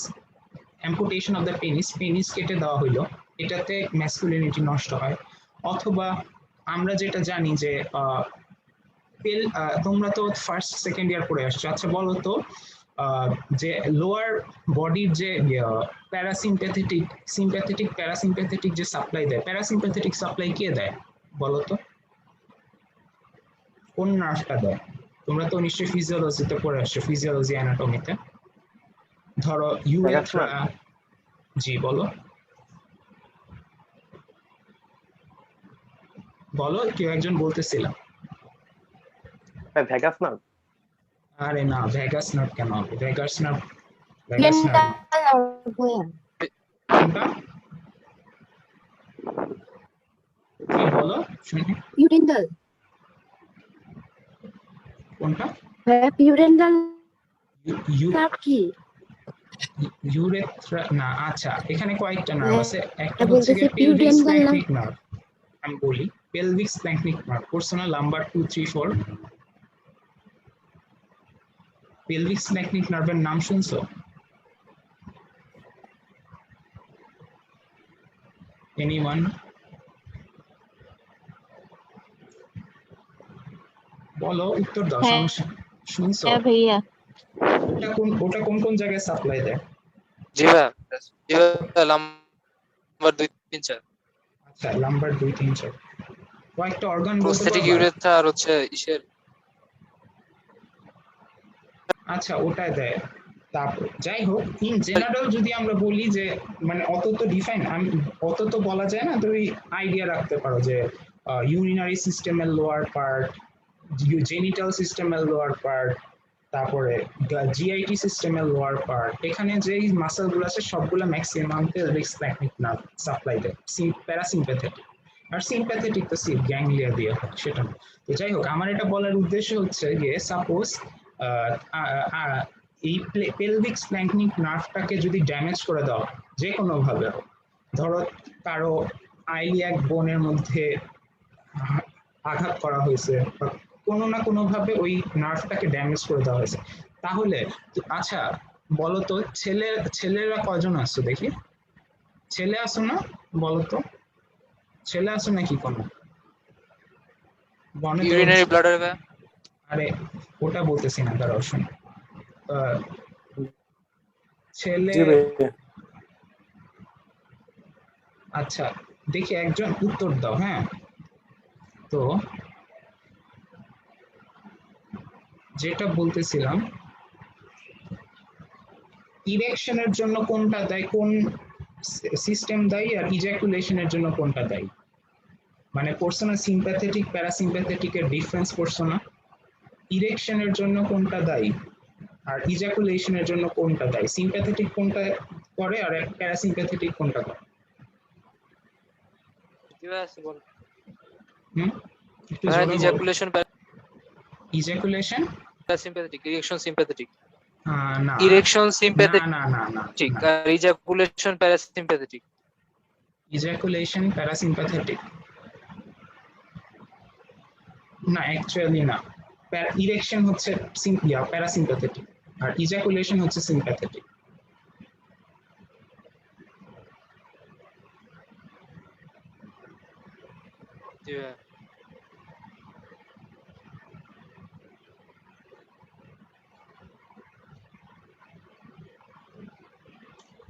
amputation of the penis, penis কেটে দেওয়া হইলো, এটাতে ম্যাসকুলিনিটি নষ্ট হয়। অথবা আমরা যেটা জানি যে তোমরা তো ফার্স্ট সেকেন্ড ইয়ার পড়ে আসছো, আচ্ছা বলো তো যে লোয়ার বডির যে প্যারাসিম্প্যাথেটিক, সিম্প্যাথেটিক, প্যারাসিম্প্যাথেটিক যে সাপ্লাই দেয়, প্যারাসিম্প্যাথেটিক সাপ্লাই কে দেয় বলো তো? কোন নার্ভটা দেয়? তোমরা তো নিশ্চয়ই ফিজিওলজিতে পড়ে আসছো, ফিজিওলজি অ্যানাটমিতে। ধরো ইউরেথ্রা, জি বলো বলো, কেউ একজন বলতেছিলাম। ভেগাস না? আরে না, ভেগাস নার্ভ কেন হবে? ভেগাস নার্ভ, ভেগাস নার্ভ কোনটা? কি বলো শুনি, ইউরেন্ডাল কোনটা? ইউরেন্ডাল ইউ- নার্ভ কি? ইউরেথ্রা না, আচ্ছা এখানে কয়েকটা নার্ভ আছে, একটা হচ্ছে বলতেছি গিয়ে pelvic pudendal nerve. Splanchnic nerve. আমি বলি pelvic splanchnic nerve, personal number 2 3 4। Pelvic splanchnic নার্ভের নাম শুনছো? এনিওয়ান? বলো, উত্তর দাও, হ্যাঁ। সমস্যা নেই। শুনছো? ভাইয়া। ওটা কোন কোন জায়গায় সাপ্লাই দেয়? জি ভাইয়া, জি ভাইয়া, নাম্বার 2 3 4 আচ্ছা, নাম্বার 2 3 4। কয়েকটা অর্গান বলতে প্রস্থেটিক পারবা? ইউরেথ্রা আর হচ্ছে ইসের আচ্ছা, ওটাই দেয়। তারপর যাই হোক, ইন জেনারেল যদি আমরা বলি যে মানে অত তো ডিফাইন, আমি অত তো বলা যায় না, তুমি আইডিয়া রাখতে পারো যে ইউরিনারি সিস্টেমের লোয়ার পার্ট, জেনিটাল সিস্টেমের লোয়ার পার্ট, তারপরে জিআইটি সিস্টেমের লোয়ার পার্ট, এখানে যে মাসেল গুলো আছে সবগুলো maximum pelvic splanchnic nerve supply দেয়, প্যারাসিম্প্যাথেটিক। আর সিম্প্যাথেটিক তো গ্যাংলিয়া দিয়ে হয়, সেটা না। তো যাই হোক, আমার এটা বলার উদ্দেশ্য হচ্ছে গিয়ে সাপোজ এই পেলভিক স্প্ল্যাঙ্কনিক নার্ভটাকে যদি ড্যামেজ করে দাও যে কোনো ভাবে, ধরো কারো আইলিয়াক বোনের মধ্যে আঘাত করা হয়েছে বা কোনো না কোনো ভাবে ওই নার্ভটাকে ড্যামেজ করে দেওয়া হয়েছে, তাহলে আচ্ছা বলো তো, ছেলেরা কয়জন আসছো দেখি? ছেলে আসো না? বলো তো, ছেলে আসো নাকি কোনো? বনে তো ইউরিনারি ব্লাডার ভাইয়া। আরে ওটা বলতেছি না, দাঁড়াও শোনো। ছেলে, জি ভাইয়া। আচ্ছা দেখি একজন উত্তর দাও। হ্যাঁ, তো যেটা বলতেছিলাম, ইরেকশনের জন্য কোনটা দায়ী, কোন সিস্টেম দায়ী, আর ইজাকুলেশনের জন্য কোনটা দায়ী? মানে পড়ছো না সিম্প্যাথেটিক প্যারাসিম্প্যাথেটিক এর ডিফারেন্স পড়ছো না? ইরেকশনের জন্য কোনটা দায়ী আর ইজাকুলেশনের জন্য কোনটা দায়ী? সিম্প্যাথেটিক কোনটা করে আর প্যারাসিম্প্যাথেটিক কোনটা করে? জি ভাইয়া, বল। একটু হ্যাঁ, জোরে বলো। Ejaculation ejaculation, parasympathetic, erection sympathetic. না ইরেকশন না সিম্প্যাথেটিক না না না, আর ইজাকুলেশন প্যারাসিম্প্যাথেটিক। ইজাকুলেশন প্যারাসিম্প্যাথেটিক না, অ্যাকচুয়ালি না। ইরেকশন হচ্ছে প্যারাসিম্প্যাথেটিক আর ইজাকুলেশন হচ্ছে সিম্প্যাথেটিক। জি ভাইয়া।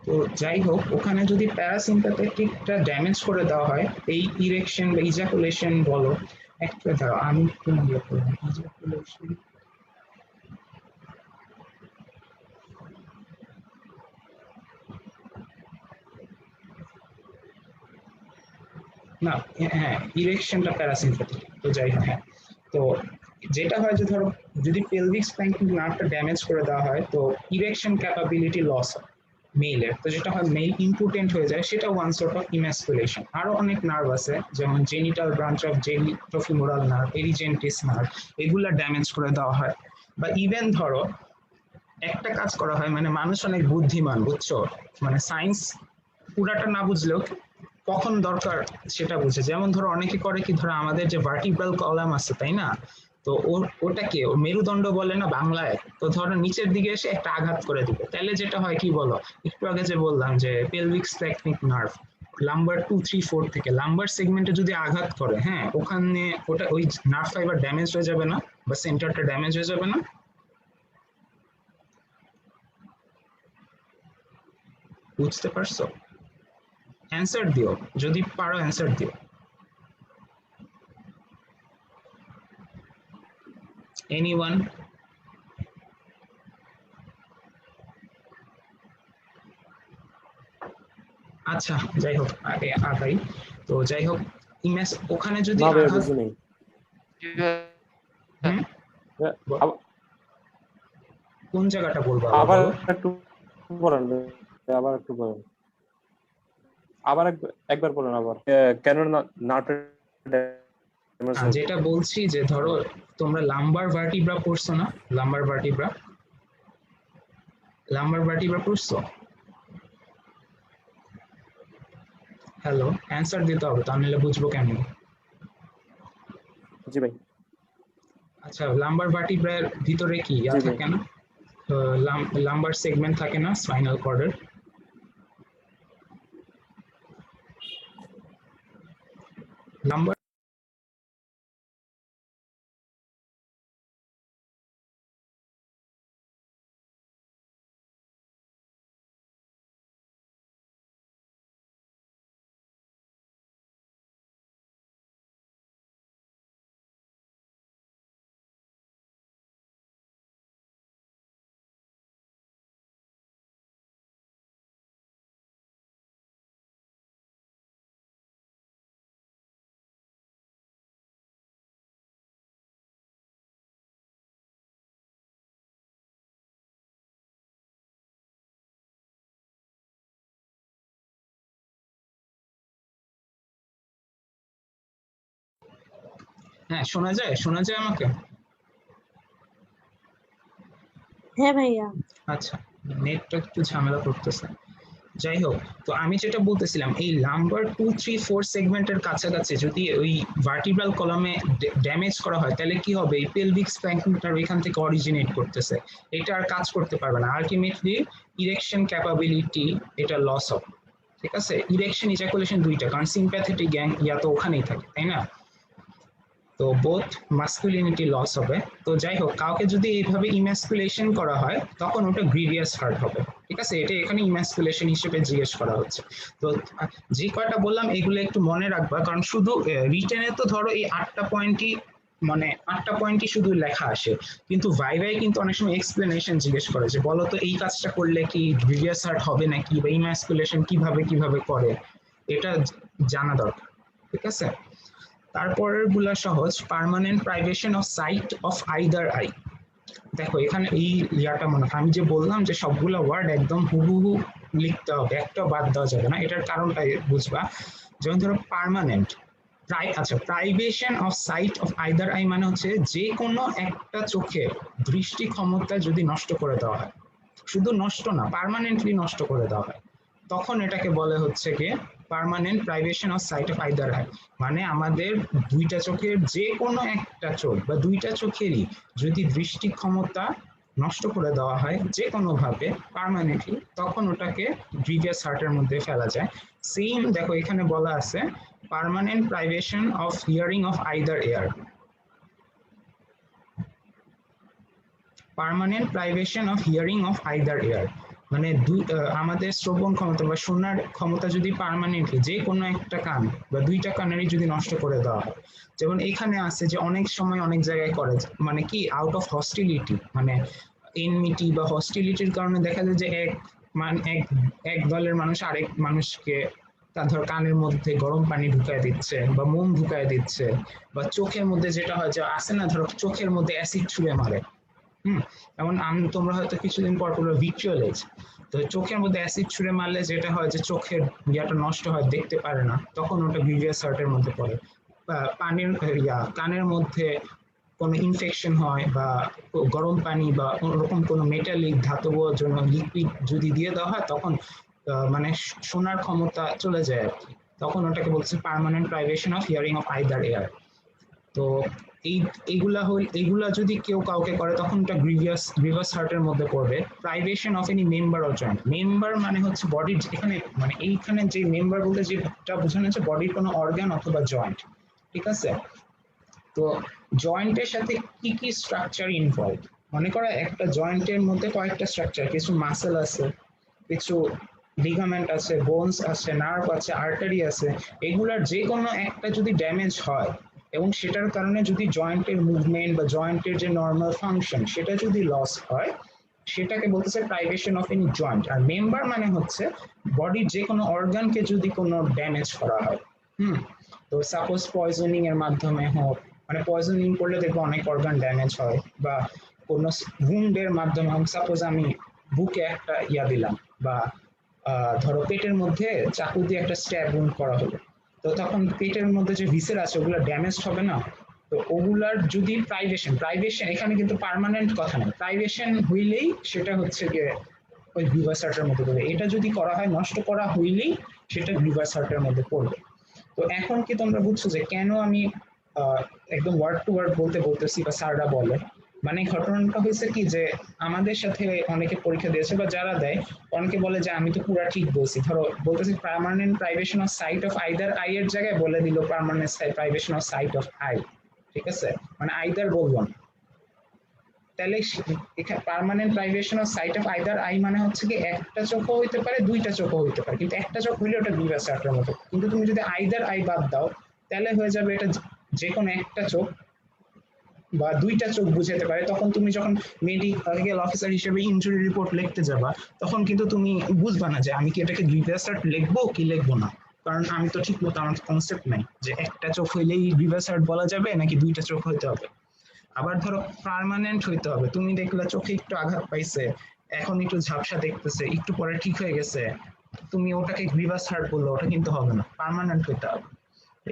তো যাই হোক, ওখানে যদি প্যারাসিম্প্যাথেটিকটা ড্যামেজ করে দেওয়া হয়, এই ইরেকশন বা ইজাকুলেশন বলো, একটা ধরো আমি একটু মনে করলাম ইজাকুলেশন, না হ্যাঁ, ইরেকশনটা প্যারাসিম্প্যাথেটিক। তো যাই হোক, হ্যাঁ, তো যেটা হয় যে ধরো যদি পেলভিক স্প্ল্যাঙ্কনিক নার্ভটা ড্যামেজ করে দেওয়া হয়, তো ইরেকশন ক্যাপাবিলিটি লস হয় মেইলের। তো যেটা হয় মেইল ইম্পোর্টেন্ট হয়ে যায়, সেটা ওয়ান সর্ট অফ ইমাস্কুলেশন। আরো অনেক নার্ভ আছে, যেমন genital branch of genitofemoral nerve, erigentes nerve, এগুলা ড্যামেজ করে দেওয়া হয়। বা ইভেন ধরো একটা কাজ করা হয়, মানে মানুষ অনেক বুদ্ধিমান, বুঝছো, মানে সায়েন্স পুরাটা না বুঝলেও কখন দরকার সেটা বুঝে। যেমন ধরো অনেকে করে কি, ধরো আমাদের যে ভার্টিব্রাল কলাম আছে তাই না, তো ওটাকে মেরুদণ্ড বলে না বাংলায়, তো ধরো নিচের দিকে এসে একটা আঘাত করে দিবে, তাহলে যেটা হয় কি বলো, একটু আগে যে বললাম যে পেলভিক স্প্ল্যাঙ্কনিক নার্ভ লাম্বার 2 3 4 থেকে লাম্বার সেগমেন্টে যদি আঘাত করে, হ্যাঁ, ওখানে ওটা ওই নার্ভ ফাইবার ড্যামেজ হয়ে যাবে না, বা সেন্টারটা ড্যামেজ হয়ে যাবে না? বুঝতে পারছো? অ্যান্সার দিও, যদি পারো অ্যান্সার দিও। এনিওয়ান? আচ্ছা, যাই হোক, আগাই। তো যাই হোক, ইমেজ ওখানে যদি না ভাই আঘাত, বুঝি নাই। হুম, আব- কোন জায়গাটা বলবো আবার বলো? একটু বলেন ভাই, আবার একটু বলেন, আবার একবার বলেন আবার। কেন নাটের ড্যামেজ হয়? যেটা বলছি যে ধরো তোমরা লাম্বার ভার্টিব্রা পড়ছো না? লাম্বার ভার্টিব্রা, লাম্বার ভার্টিব্রা পড়ছো? হ্যালো, অ্যান্সার দিতে হবে, তা নাহলে বুঝবো কেমন? জি ভাই। আচ্ছা, লাম্বার ভার্টিব্রার ভিতরে কি জি ভাই। থাকে না? লাম্বার সেগমেন্ট থাকে না স্পাইনাল কর্ডের? লাম্বার হ্যাঁ, শোনা যায়? শোনা যায় আমাকে? হ্যাঁ ভাইয়া। আচ্ছা, নেটটা একটু ঝামেলা করতেছে। যাই হোক, তো আমি যেটা বলতেছিলাম, এই লাম্বার 2, 3, 4 সেগমেন্টের কাছাকাছি যদি ওই ভার্টিব্রাল কলামে ড্যামেজ করা হয়, তাহলে কি হবে? এই পেলভিক স্প্ল্যাঙ্কটার এখান থেকে অরিজিনেট করতেছে, এটা আর কাজ করতে পারবে না। আলটিমেটলি ইরেকশন ক্যাপাবিলিটি এটা লস হবে। ঠিক আছে, ইরেকশন ইজাকুলেশন দুইটা, কারণ সিম্প্যাথেটিক গ্যাং ইয়া তো ওখানেই থাকে, তাই না? তো বোথ মাস্কুলিনিটি লস হবে। তো যাই হোক, কাউকে যদি এইভাবে ইমাস্কুলেশন করা হয় তখন ওটা গ্রিভিয়াস হার্ট হবে। ঠিক আছে, এটা এখানে ইমাস্কুলেশন হিসেবে জিজ্ঞেস করা হচ্ছে। তো যে কয়টা বললাম এগুলো একটু মনে রাখবা, কারণ শুধু রিটেনে তো ধরো এই 8টা পয়েন্টই, মানে 8টা পয়েন্টই শুধু লেখা আসে, কিন্তু ভাইভাই কিন্তু অনেক সময় এক্সপ্লেনেশন জিজ্ঞেস করে যে বলো তো এই কাজটা করলে কি গ্রিভিয়াস হার্ট হবে নাকি, বা ইমাস্কুলেশন কিভাবে কিভাবে করে, এটা জানা দরকার। ঠিক আছে, তারপরের গুলা সহজ। Permanent privation of sight of either eye. দেখো এখানে এই ইয়াটা মনে, আমি যে বললাম যে সবগুলো ওয়ার্ড একদম হুবহু লিখতে হবে, একটা বাদ দেওয়া যাবে না, এটার কারণটা বুঝবা। যেমন ধরো পার্মানেন্ট, আচ্ছা, privation of sight of either eye মানে হচ্ছে যে কোনো একটা চোখের দৃষ্টি ক্ষমতা যদি নষ্ট করে দেওয়া হয়, শুধু নষ্ট না, পার্মানেন্টলি নষ্ট করে দেওয়া হয়, তখন এটাকে বলে হচ্ছে গিয়ে permanent privation of sight of either eye. মানে আমাদের দুইটা চোখের যে কোনো একটা চোখ বা দুইটা চোখেরই যদি দৃষ্টি ক্ষমতা নষ্ট করে দেওয়া হয় যে কোনোভাবে পার্মানেন্টলি, তখন ওটাকে গ্রিভিয়াস হার্টের মধ্যে ফেলা যায়। সেম দেখো এখানে বলা আছে permanent privation of hearing of either ear, permanent privation of hearing of either ear মানে আমাদের শ্রবণ ক্ষমতা বা শোনার ক্ষমতা যদি পার্মানেন্টলি যে কোনো একটা কান বা দুইটা কানেরই যদি নষ্ট করে দেওয়া হয়, যেমন এখানে আছে যে অনেক সময় অনেক জায়গায় করে, মানে কি আউট অফ হস্টিলিটি, মানে এনমিটি বা হস্টিলিটির কারণে দেখা যায় যে এক দলের মানুষ আরেক মানুষকে তার ধর কানের মধ্যে গরম পানি ঢুকায় দিচ্ছে বা মোম ঢুকায় দিচ্ছে, বা চোখের মধ্যে যেটা হয় যে আসে না, ধরো চোখের মধ্যে অ্যাসিড ছুঁড়ে মারে। এমন তোমরা হয়তো কিছুদিন পর পর ভিট্রিওলেজ, তো চোখের মধ্যে অ্যাসিড ছুঁড়ে মারলে যেটা হয় যে চোখের ইয়াটা নষ্ট হয়, দেখতে পারে না, তখন ওটা গ্রিভিয়াস হার্টের মধ্যে পড়ে। পানির কানের মধ্যে কোনো ইনফেকশন হয় বা গরম পানি বা ওরকম কোনো মেটালিক ধাতব জন্য লিকুইড যদি দিয়ে দেওয়া হয়, তখন মানে শোনার ক্ষমতা চলে যায় আর কি, তখন ওটাকে বলছে permanent privation of hearing of either ear. তো এইগুলা যদি কেউ কাউকে করে তখন এটা গ্রিভিয়াস হার্টের মধ্যে পড়বে। Privation of any member of joint, member মানে হচ্ছে বডির, এখানে মানে এইখানে যে মেম্বার বলতে যেটা বোঝানো হচ্ছে বডির কোনো অর্গান অথবা জয়েন্ট। ঠিক আছে, তো জয়েন্টের সাথে কি কি স্ট্রাকচার ইনভলভ, মনে করো একটা জয়েন্টের মধ্যে কয়েকটা স্ট্রাকচার, কিছু মাসেল আছে, কিছু লিগামেন্ট আছে, বোনস আছে, নার্ভ আছে, আর্টারি আছে, এগুলার যে কোনো একটা যদি ড্যামেজ হয় এবং সেটার কারণে যদি জয়েন্টের মুভমেন্ট বা জয়েন্টের যে নর্মাল ফাংশন সেটা যদি লস হয়, সেটাকে বলতেছে প্রাইভেশন অফ এনি জয়েন্ট। আর মেম্বার মানে হচ্ছে বডির যে কোনো অর্গানকে যদি কোনো ড্যামেজ করা হয়। তো সাপোজ পয়জনিং এর মাধ্যমে হোক, মানে পয়জনিং করলে দেখবো অনেক অর্গান ড্যামেজ হয়, বা কোনো উন্ডের মাধ্যমে হোক। সাপোজ আমি বুকে একটা দিলাম, বা ধরো পেটের মধ্যে চাকু দিয়ে একটা স্ট্যাব উন্ড করা হলো, তো তখন পেটের মধ্যে যে ভিসের আছে ওগুলো ড্যামেজ হবে না? তো ওগুলার যদি প্রাইভেশন এখানে কিন্তু পার্মানেন্ট কথা নেই, প্রাইভেশন হইলেই সেটা হচ্ছে গিয়ে ওই গ্রিভাস হার্টের মধ্যে পড়বে। এটা যদি করা হয়, নষ্ট করা হইলেই সেটা গ্রিভাস হার্টের মধ্যে পড়বে। তো এখন কি তোমরা বুঝছো যে কেন আমি একদম ওয়ার্ড টু ওয়ার্ড বলতেছি বা স্যাররা বলে? মানে ঘটনাটা হয়েছে কি যে আমাদের সাথে অনেকে পরীক্ষা দিয়েছে বা যারা দেয়, অনেকে বলে যে আমি তো পুরা ঠিক বলছি, ধরো বলতেছি permanent privation of sight of either eye এর জায়গায় বলে দিল permanent privation of sight of eye. ঠিক আছে, মানে আইদার বলবো না। তাহলে এখানে permanent privation of sight of either eye মানে হচ্ছে কি একটা চোখও হইতে পারে, দুইটা চোখও হইতে পারে, কিন্তু একটা চোখ হইলে ওটা গ্রিভাস হার্টের মতো। কিন্তু তুমি যদি আইদার আই বাদ দাও তাহলে হয়ে যাবে এটা যে কোনো একটা চোখ বা দুইটা চোখ বুঝাতে পারে। তখন তুমি যখন মেডিকেল অফিসার হিসেবে ইনজুরি রিপোর্ট লিখতে যাবা, তখন কিন্তু তুমি বুঝবা না যে আমি কি এটাকে গ্রিভাস হার্ট লিখবো কি লিখবো না, কারণ আমি তো ঠিক মতো, আমার কনসেপ্ট নাই যে একটা চোখ হইলেই গ্রিভাস হার্ট বলা যাবে নাকি দুইটা চোখ হইতে হবে। আবার ধরো পার্মানেন্ট হইতে হবে, তুমি দেখলা চোখে একটু আঘাত পাইছে, এখন একটু ঝাপসা দেখতেছে, একটু পরে ঠিক হয়ে গেছে, তুমি ওটাকে গ্রিভাস হার্ট বললো, ওটা কিন্তু হবে না, পার্মানেন্ট হইতে হবে।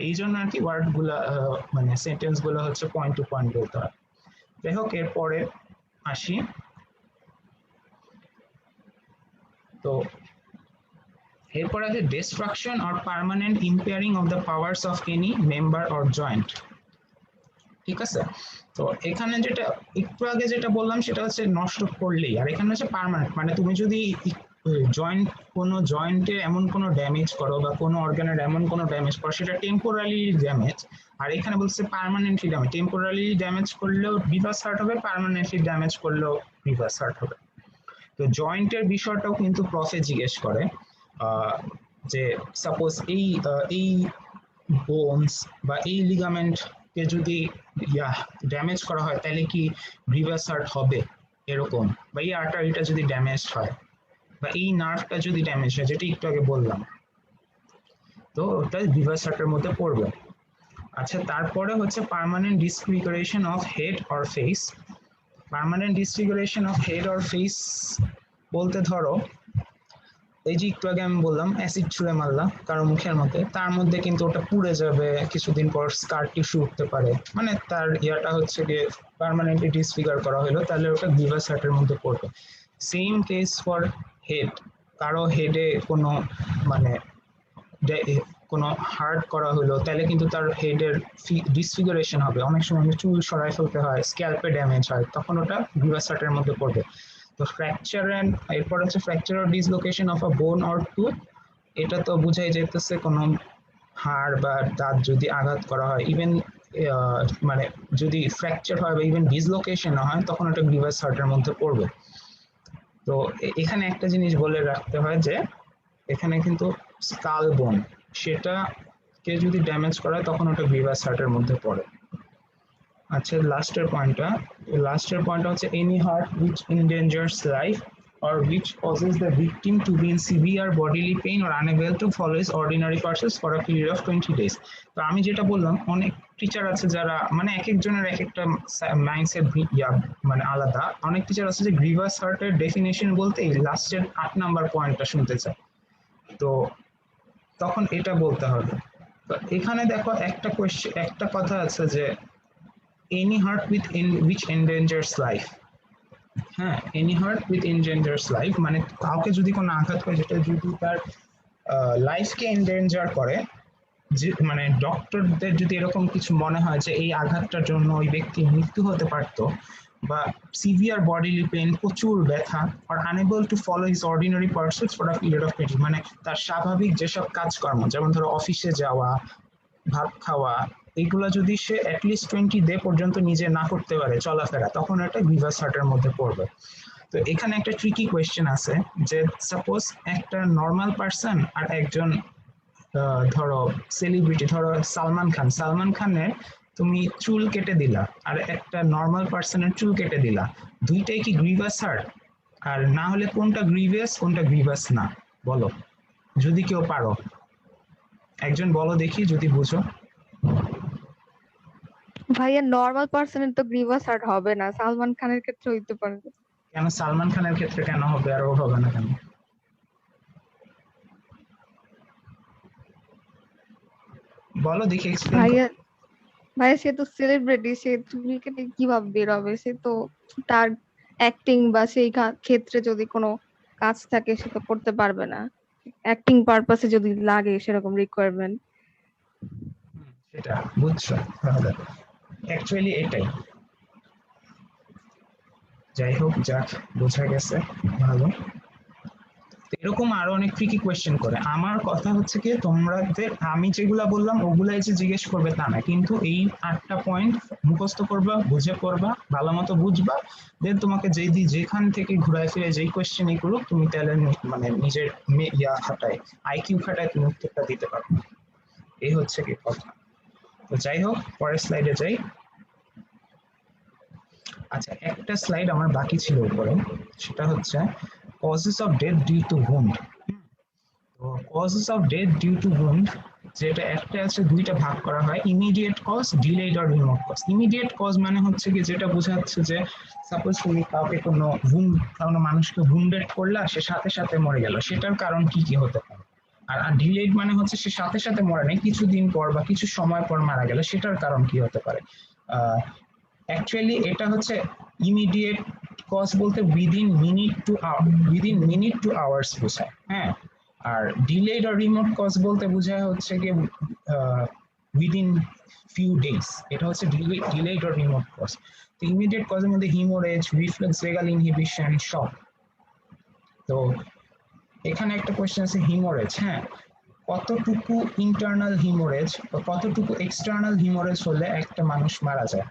এই জন্য আর কি ওয়ার্ড গুলা মানে সেন্টেন্স গুলো হচ্ছে পয়েন্ট টু পয়েন্ট বলতে হয়। যাই হোক, এরপরে আসি। তো এরপর আছে destruction or permanent impairing of the powers of any member or joint. ঠিক আছে, তো এখানে যেটা একটু আগে যেটা বললাম সেটা হচ্ছে নষ্ট করলেই, আর এখানে হচ্ছে পার্মানেন্ট, মানে তুমি যদি জয়েন্ট কোনো জয়েন্টে এমন কোনো ড্যামেজ করো বা কোনো অর্গানের এমন কোনো ড্যামেজ করো সেটা টেম্পোরারি ড্যামেজ, আর এখানে বলছে পার্মানেন্টলি ড্যামেজ। টেম্পোরারি ড্যামেজ করলেও গ্রিভাস হার্ট হবে, পার্মানেন্টলি ড্যামেজ করলেও গ্রিভাস হার্ট হবে। তো জয়েন্টের বিষয়টাও কিন্তু প্রফে জিজ্ঞেস করে যে সাপোজ এই বোনস বা এই লিগামেন্ট কে যদি ড্যামেজ করা হয় তাহলে কি গ্রিভাস হার্ট হবে এরকম, বা এই আর্টারিটা যদি ড্যামেজ হয় বা এই নার্ভটা যদি ড্যামেজ হয়, যেটা একটু আগে বললাম, তো ওটা গ্রিভাস হার্টের মধ্যে পড়বে। আচ্ছা, তারপরে হচ্ছে permanent disfigurement of head or face. Permanent disfigurement of head or face বলতে ধরো এই যে একটু আগে আমি বললাম অ্যাসিড ছুঁড়ে মারলাম কারো মুখের মধ্যে, তার মধ্যে কিন্তু ওটা পুড়ে যাবে, কিছুদিন পর স্কার টিস্যু উঠতে পারে, মানে তার ইয়াটা হচ্ছে গিয়ে পার্মানেন্টলি ডিসফিগার করা হলো, তাহলে ওটা গ্রিভাস হার্টের মধ্যে পড়বে। সেম কেস ফর হেড, কারো হেডে কোনো মানে কোনো হার্ট করা হলো তাহলে কিন্তু তার হেডের ডিসফিগারেশন হবে, অনেক সময় চুল সরাই ফেলতে হয়, স্ক্যাল্পে ড্যামেজ হয়, তখন ওটা গ্রিভাস হার্টের মধ্যে পড়বে। তো ফ্র্যাকচার এন্ড এরপর হচ্ছে fracture or dislocation of a বোন অর টুথ, এটা তো বুঝাই যেতেছে কোনো হাড় বা দাঁত যদি আঘাত করা হয়, ইভেন মানে যদি ফ্র্যাকচার হয় বা ইভেন ডিসলোকেশন হয় তখন ওটা গ্রিভাস হার্টের মধ্যে পড়বে। তো এখানে একটা জিনিস বলে রাখতে হয় যে এখানে কিন্তু স্কাল বোন সেটাকে যদি ড্যামেজ করা হয় তখন ওটা গ্রিভাস হার্টের মধ্যে পড়ে। আচ্ছা, লাস্টের পয়েন্টটা হচ্ছে any hurt which endangers life or which causes the victim to be in severe bodily pain or unable to follow his ordinary courses for a period of 20 days. তো আমি যেটা বললাম, অনেক টিচার আছে যারা মানে এক একজনের এক একটা মাইন্ডসেট মানে আলাদা। অনেক টিচার আছে যে গ্রিভাস হার্টের ডেফিনেশন বলতে লাস্টের 8 নাম্বার পয়েন্টটা শুনতে চায়, তো তখন এটা বলতে হবে। তো এখানে দেখো একটা কথা আছে যে any heart with which endangers life। হ্যাঁ, এনি হার্ট উইথ এনডেঞ্জার্স লাইফ মানে কাউকে যদি কোনো আঘাত করে যেটা যদি তার লাইফকে এনডেঞ্জার করে, যে মানে ডক্টরদের যদি এরকম কিছু মনে হয় যে এই আঘাতটার জন্য ওই ব্যক্তির মৃত্যু হতে পারতো, বা সিভিয়ার বডিলি পেইন, প্রচুর ব্যথা, আর unable to follow his ordinary pursuits for a period of 20, মানে তার স্বাভাবিক যেসব কাজকর্ম যেমন ধরো অফিসে যাওয়া, ভাত খাওয়া, এইগুলা যদি সে অ্যাটলিস্ট 20 ডে পর্যন্ত নিজে না করতে পারে চলাফেরা, তখন এটা গ্রিভাস হার্টের মধ্যে পড়বে। তো এখানে একটা ট্রিকি কোয়েশ্চেন আছে যে সাপোজ একটা নর্মাল পার্সন আর একজন ধরো সেলিব্রিটি, ধরো সালমান খানের তুমি চুল কেটে দিলা আর একটা নর্মাল পার্সনের চুল কেটে দিলা, দুইটাই কি গ্রিভাস হার্ট? আর না হলে কোনটা গ্রিভিয়াস কোনটা গ্রিভাস না বলো, যদি কেউ পারো একজন বলো দেখি যদি বুঝো। ভাইয়া নর্মাল পার্সনের তো গ্রিভাস হার্ট হবে না, সালমান খানের ক্ষেত্রে হইতে পারে। কেন সালমান খানের ক্ষেত্রে কেন হবে আর ওর হবে না কেন? বলো দেখি এক্সপ্লেইন। ভাইয়া ভাইয়া সে তো সেলিব্রিটি, সে চুল কেটে কিভাবে বের হবে? সে তো তার অ্যাক্টিং বা সেই ক্ষেত্রে যদি কোনো কাজ থাকে সে তো করতে পারবে না, অ্যাক্টিং পারপাসে যদি লাগে সেরকম রিকোয়ারমেন্ট। সেটা বুঝছো তাহলে, অ্যাকচুয়ালি এটাই। যাই হোক, যাক, বোঝা গেছে, ভালো। এরকম আরো অনেক ট্রিকি কোয়েশ্চেন করে। আমার কথা হচ্ছে কি, তোমাদের আমি যেগুলা বললাম ওগুলাই যে জিজ্ঞেস করবে তা না, কিন্তু এই 8টা পয়েন্ট মুখস্থ করবা, বুঝে পড়বা, ভালো মতো বুঝবা, দেন তোমাকে যেখান থেকে ঘুরায় ফিরে যেই কোয়েশ্চেনই করুক তুমি তাহলে মানে নিজের খাটায়, আইকিউ খাটায় তুমি উত্তরটা দিতে পারবে। এই হচ্ছে কি কথা। তো যাই হোক, পরের স্লাইডে যাই। আচ্ছা, একটা স্লাইড আমার বাকি ছিল উপরে, সেটা হচ্ছে causes of death due to wound। তো causes of death due to wound যেটা একটা আছে, দুইটা ভাগ করা হয়, ইমিডিয়েট কজ, ডিলেড আর রিমোট কজ। ইমিডিয়েট কজ মানে হচ্ছে কি, যেটা বোঝাচ্ছে যে সাপোজ তুমি কাউকে কোনো মানুষকে wounded করলা, সে সাথে সাথে মরে গেল, সেটার কারণ কি কি হতে পারে। আর ডিলেড মানে হচ্ছে সে সাথে সাথে মরে নাই, কিছুদিন পর বা কিছু সময় পর মারা গেল, সেটার কারণ কি হতে পারে। অ্যাকচুয়ালি এটা হচ্ছে ইমিডিয়েট কজ বলতে উইদিন মিনিট টু আওয়ার্স বোঝায়, হ্যাঁ। আর ডিলেড আর রিমোট কজ বলতে বোঝায় হচ্ছে কি উইদিন ফিউ ডেজ, এটা হচ্ছে ডিলেড আর রিমোট কজ। তো ইমিডিয়েট কজের মধ্যে হিমোরেজ, রিফ্লেক্স ভেগাল ইনহিবিশন, শক। তো এখানে একটা কোয়েশ্চেন আছে হিমোরেজ, হ্যাঁ, কতটুকু ইন্টারনাল হিমোরেজ বা কতটুকু এক্সটার্নাল হিমোরেজ হলে একটা মানুষ মারা যায়।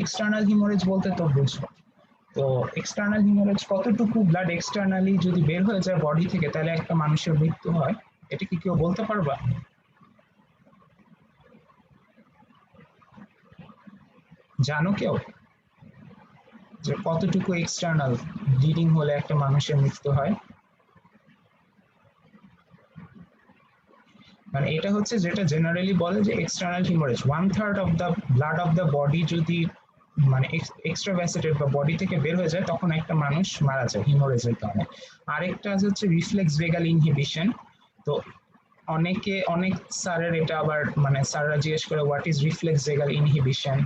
এক্সটার্নাল হিমোরেজ বলতে তো বুঝো, তো এক্সটার্নাল হিমোরেজ কতটুকু ব্লাড এক্সটার্নালি যদি বের হয়ে যায় বডি থেকে তাহলে একটা মানুষের মৃত্যু হয়, এটা কি কেউ বলতে পারবা? জানো কেউ যে কতটুকু এক্সটার্নাল ব্লিডিং হলে একটা মানুষের মৃত্যু হয়? মানে এটা হচ্ছে যেটা জেনারেলি বলে যে external haemorrhage 1/3 of the blood of the body যদি মানে এক্সট্রাভ্যাসেটেড বা বডি থেকে বের হয়ে যায় তখন একটা মানুষ মারা যায় হিমোরেজের কারণে। আরেকটা হচ্ছে রিফ্লেক্স ভেগাল ইনহিবিশন। তো অনেক স্যারের এটা আবার মানে স্যাররা জিজ্ঞেস করে হোয়াট ইজ রিফ্লেক্স ভেগাল ইনহিবিশন,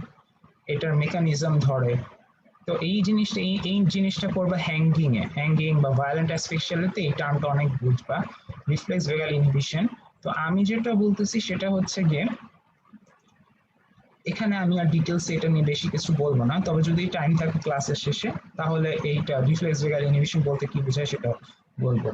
এটার মেকানিজম ধরে। তো এই জিনিসটা পড়বা হ্যাঙ্গিং বা ভায়োলেন্ট অ্যাসফিক্সিয়াতে, এই টার্মটা অনেক বুঝবা, রিফ্লেক্স ভেগাল ইনহিবিশন। তো আমি যেটা বলতেছি সেটা হচ্ছে গিয়ে, এখানে আমি আর ডিটেলস এটা নিয়ে বেশি কিছু বলবো না, তবে যদি টাইম থাকে ক্লাসের শেষে তাহলে এইটা রিফ্লেক্স ভেগাল ইনহিবিশন বলতে কি বোঝায় সেটা বলবো।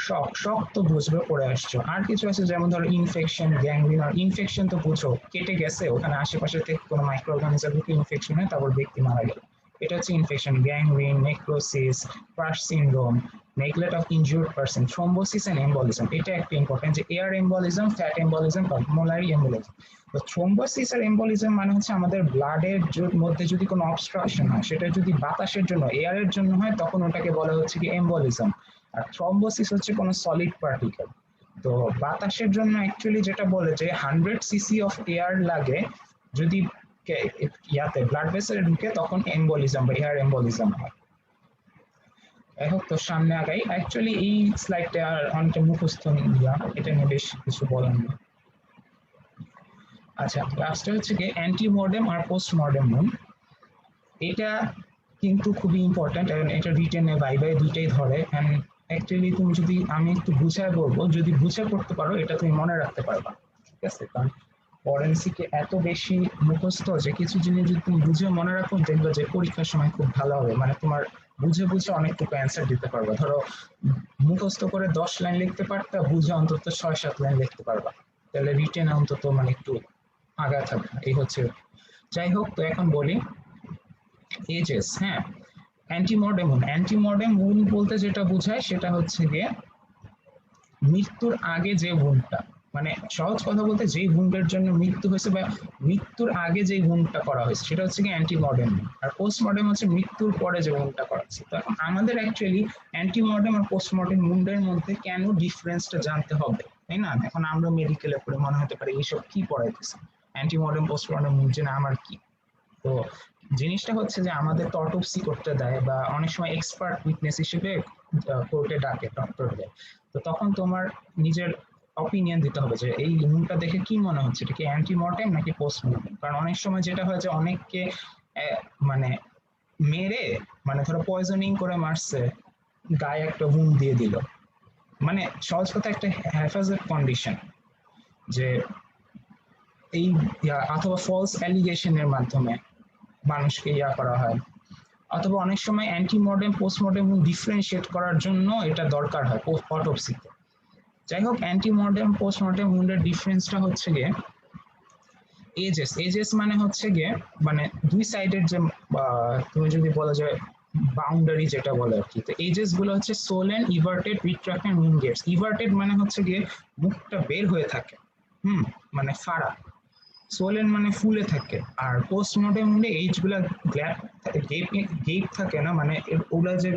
শক তো বুঝবে, পড়ে আসছো। আর কিছু আছে যেমন ধরো ইনফেকশন, গ্যাংগ্রিন। আর ইনফেকশন তো বুঝো, কেটে গেছে, ওখানে আশেপাশে থেকে কোনো মাইক্রো অর্গানিজম ইনফেকশন হয় তারপর ব্যক্তি মারা গেল, এটা হচ্ছে infection. Gangrene, necrosis, crush syndrome, neglect of injured person, thrombosis and embolism. এটা একটা ইম্পর্টেন্ট, যে air embolism, fat embolism, pulmonary embolism. তো থ্রোম্বোসিস আর এম্বলিজম মানে হচ্ছে আমাদের ব্লাডের মধ্যে যদি কোনো অবস্ট্রাকশন হয়, সেটা যদি বাতাসের জন্য, এয়ারের জন্য হয়, তখন ওটাকে বলা হচ্ছে কি এম্বলিজম। আর থ্রম্বোসিস হচ্ছে কোনো সলিড পার্টিকেল। তো বাতাসের জন্য অ্যাকচুয়ালি যেটা বলে যে 100 সিসি অফ এয়ার লাগে যদি ইয়াতে ব্লাড ভেসেলে ঢুকে, তখন এম্বলিজম বা এয়ার এম্বলিজম হয়। যাই হোক, তো সামনে আগাই। অ্যাকচুয়ালি এই স্লাইডটা অনেকটা মুখস্থ নিলাম, এটা নিয়ে বেশ কিছু বলার নেই। আচ্ছা, লাস্টে হচ্ছে কি অ্যান্টিমর্টেম আর পোস্টমর্টেম মুন। এটা কিন্তু খুবই ইম্পর্টেন্ট, এবং এটা রিটেনে ভাইভাই দুইটাই ধরে। অ্যান্ড অ্যাকচুয়ালি তুমি যদি, আমি একটু বুঝায় বলবো, যদি বুঝে করতে পারো এটা তুমি মনে রাখতে পারবা, ঠিক আছে? কারণ ফরেনসিকে এত বেশি মুখস্থ যে কিছু জিনিস যদি তুমি বুঝে মনে রাখো, দেখবে যে পরীক্ষার সময় খুব ভালো হবে, মানে তোমার বুঝে অনেকটুকু অ্যান্সার দিতে পারবা। ধরো মুখস্থ করে 10 লাইন লিখতে পারতা, বুঝে অন্তত 6-7 লাইন লিখতে পারবা, তাহলে রিটেনে অন্তত মানে একটু আগায় থাকবে, এই হচ্ছে। যাই হোক, তো এখন বলি এজেস। হ্যাঁ, অ্যান্টিমর্টেম উন্ড বলতে যেটা বোঝায় সেটা হচ্ছে গিয়ে মৃত্যুর আগে যে উন্ডটা, মানে সহজ কথা বলতে যেই উন্ডের জন্য মৃত্যু হয়েছে বা মৃত্যুর আগে যে উন্ডটা করা হয়েছে সেটা হচ্ছে কি অ্যান্টিমর্টেম, আর পোস্টমর্টেম হচ্ছে মৃত্যুর পরে যে উন্ডটা করা হচ্ছে। তো এখন আমাদের অ্যাকচুয়ালি অ্যান্টিমর্টেম আর পোস্টমর্টেম উন্ডের মধ্যে কেন ডিফারেন্সটা জানতে হবে, তাই না? এখন আমরা মেডিকেলে পড়ে মনে হতে পারে এইসব কি পড়াইতেছে, অ্যান্টিমর্টেম পোস্টমর্টেম জেনে আমার কি। তো জিনিসটা হচ্ছে যে আমাদের তো অটোপসি করতে দেয় বা অনেক সময় এক্সপার্ট উইটনেস হিসেবে কোর্টে ডাকে ডক্টরদের। তো তখন তোমার নিজের অপিনিয়ন দিতে হবে যে এই উন্ডটা দেখে কি মনে হচ্ছে, এটা কি অ্যান্টিমর্টেম নাকি পোস্টমর্টেম। কারণ অনেক সময় যেটা হয় যে অনেককে মানে মেরে, মানে ধরো পয়জনিং করে মারছে, গায়ে একটা উন্ড দিয়ে দিল, মানে সহজ কথা একটা হ্যাফাজত কন্ডিশন, যে এই অথবা ফলস অ্যালিগেশনের মাধ্যমে মানুষকে করা হয়, অথবা অনেক সময় অ্যান্টিমর্টেম পোস্টমর্টেম ডিফারেন্সিয়েট করার জন্য এটা দরকার হয় অটোপসিতে। যাই হোক, অ্যান্টিমর্টেম পোস্টমর্টেম উন্ডের ডিফারেন্সটা হচ্ছে গিয়ে এজেস মানে হচ্ছে গিয়ে মানে দুই সাইডের যে তুমি যদি বলো যে বাউন্ডারি যেটা বলে আর কি, তো এজেস গুলো হচ্ছে সোলেন, ইভার্টেড, রিট্রাক্টেড, উইং গেটস। ইভার্টেড মানে হচ্ছে গিয়ে মুখটা বের হয়ে থাকে, মানে ফাড়া। সোলেন মানে ফুলে থাকে। আর পোস্টমর্টেম হলে এইজ গুলা গ্যাপ গেপ থাকে না, মানে ওগুলা যে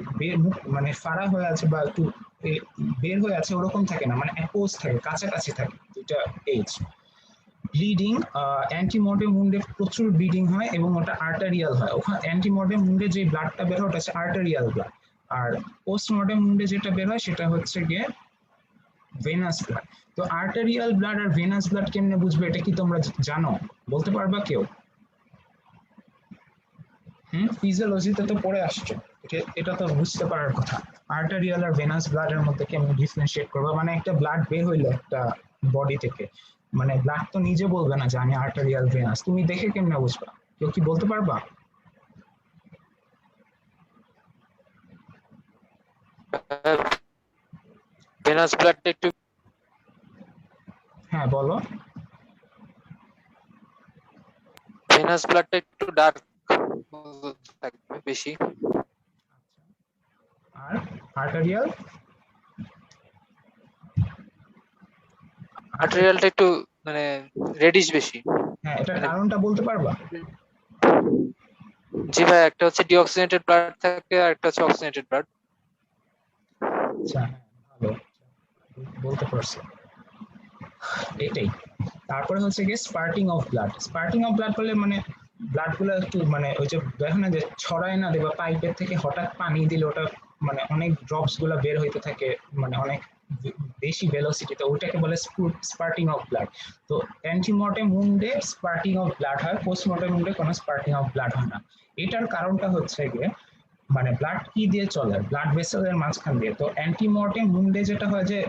মানে ফাড়া হয়ে আছে বা একটু বের হয়ে আছে ওরকম থাকে না, মানে অ্যাপোজ থাকে, কাছাকাছি থাকে দুইটা এইজ। ব্লিডিং, অ্যান্টিমর্টেম উন্ডে প্রচুর ব্লিডিং হয় এবং ওটা আর্টারিয়াল হয়। ওখানে অ্যান্টিমর্টেম উন্ডে যে ব্লাডটা বের হয় ওটা হচ্ছে আর্টারিয়াল ব্লাড, আর পোস্টমর্টেম উন্ডে যেটা বের হয় সেটা হচ্ছে গিয়ে ভেনাস ব্লাড। তো আর্টারিয়াল ব্লাড আর ভেনাস ব্লাড কেমনে বুঝবে, এটা কি তোমরা জানো? বলতে পারবা কেউ? ফিজিওলজিতে তো পড়ে আসছো, এটা তো বুঝতে পারার কথা। আর্টারিয়াল আর ভেনাস ব্লাডের মধ্যে কেমন ডিফারেন্সিয়েট করবা, মানে একটা ব্লাড বের হইলো একটা বডি থেকে, মানে ব্লাড তো নিজে বলবে না যে আমি আর্টারিয়াল ভেনাস, তুমি দেখে কেমনে বুঝবা? কেউ কি বলতে পারবা? ভেনাস ব্লাডটা একটু হ্যাঁ বলো। ভেনাস ব্লাডটা একটু ডার্ক থাকবে বেশি, আর আর্টারিয়াল? আর্টেরিয়ালটা একটু মানে রেডিশ বেশি। হ্যাঁ, এটার কারণটা বলতে পারবা? জি ভাই, একটা হচ্ছে ডিঅক্সিজেনেটেড ব্লাড থাকে আর একটা হচ্ছে অক্সিজেনেটেড ব্লাড। আচ্ছা, ভালো, বলতে পারছো। এটাই। তারপরে হচ্ছে গিয়ে spotting of blood. Spotting of blood বলে মানে ব্লাড গুলো একটু মানে ওই যে দেখো না যে ছড়ায় না, দেখবা পাইপের থেকে হঠাৎ পানি দিলে ওটা মানে অনেক ড্রপস গুলা বের হইতে থাকে, মানে অনেক বেশি ভেলোসিটিতে, ওটাকে বলে স্পার্টিং অফ ব্লাড। তো অ্যান্টিমর্টেম উন্ডে স্পার্টিং অফ ব্লাড হয়, পোস্টমর্টেম উন্ডে কোনো স্পার্টিং অফ ব্লাড হয় না। এটার কারণটা হচ্ছে গিয়ে মানে ব্লাড কি দিয়ে চলে, ব্লাড ভেসেলের মাঝখান দিয়ে। তো অ্যান্টিমর্টেম উন্ডে যেটা হয় যে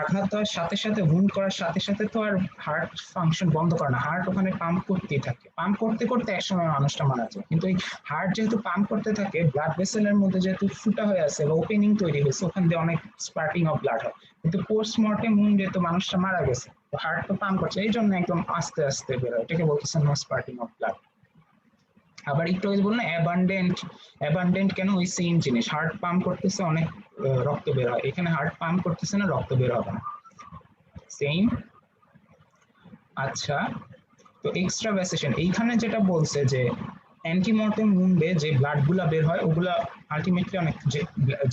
আঘাত হওয়ার সাথে সাথে উন্ড করার সাথে সাথে তো আর হার্ট ফাংশন বন্ধ করে না, হার্ট ওখানে পাম্প করতেই থাকে, পাম্প করতে করতে একসময় মানুষটা মারা যায়। কিন্তু এই হার্ট যেহেতু পাম্প করতে থাকে, ব্লাড ভেসেলের মধ্যে যেহেতু ফুটা হয়ে আছে বা ওপেনিং তৈরি হয়েছে, ওখান দিয়ে অনেক স্পার্টিং অফ ব্লাড হয়। কিন্তু পোস্টমর্টেম উন্ডে তো মানুষটা মারা গেছে, তো হার্ট তো পাম্প করছে, এই জন্য একদম আস্তে আস্তে বেরোয়, এটাকে বলতেছে নো স্পার্টিং অফ ব্লাড। আবার একটু আগে বললাম অ্যাবান্ডেন্ট, অ্যাবান্ডেন্ট কেন? ওই সেম জিনিস, হার্ট পাম্প করতেছে, অনেক রক্ত বের হয়, এখানে হার্ট পাম্প করতেছে না, রক্ত বের হবে না, সেম। আচ্ছা, তো এক্সট্রাভাসেশন এইখানে যেটা বলছে যে অ্যান্টিমর্টেম উন্ডে যে ব্লাড গুলা বের হয় ওগুলা আলটিমেটলি অনেক যে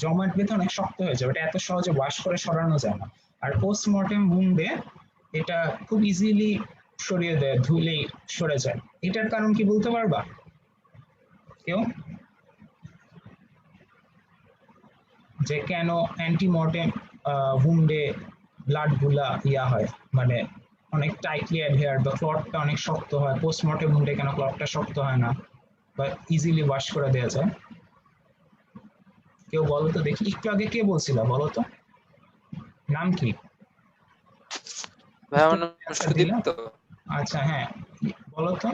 জমাট বেঁধে অনেক শক্ত হয়ে যায়, ওটা এত সহজে ওয়াশ করে সরানো যায় না। আর পোস্টমর্টেম উন্ডে এটা খুব ইজিলি সরিয়ে দেয়, ধুলেই সরে যায়। এটার কারণ কি বলতে পারবা কেউ, যে কেন অ্যান্টিমর্টেম উন্ডে ব্লাড গুলা হয়, মানে অনেক টাইটলি অ্যাডহেয়ার বা ক্লটটা অনেক শক্ত হয়, পোস্টমর্টেম উন্ডে কেন ক্লটটা শক্ত হয় না বা ইজিলি ওয়াশ করে দেওয়া যায়? কেউ বলো তো দেখি, একটু আগে কে বলছিল বলো তো, নাম কি? ভাই আমার নাম সুদীপ তো। আচ্ছা হ্যাঁ, বলো তো।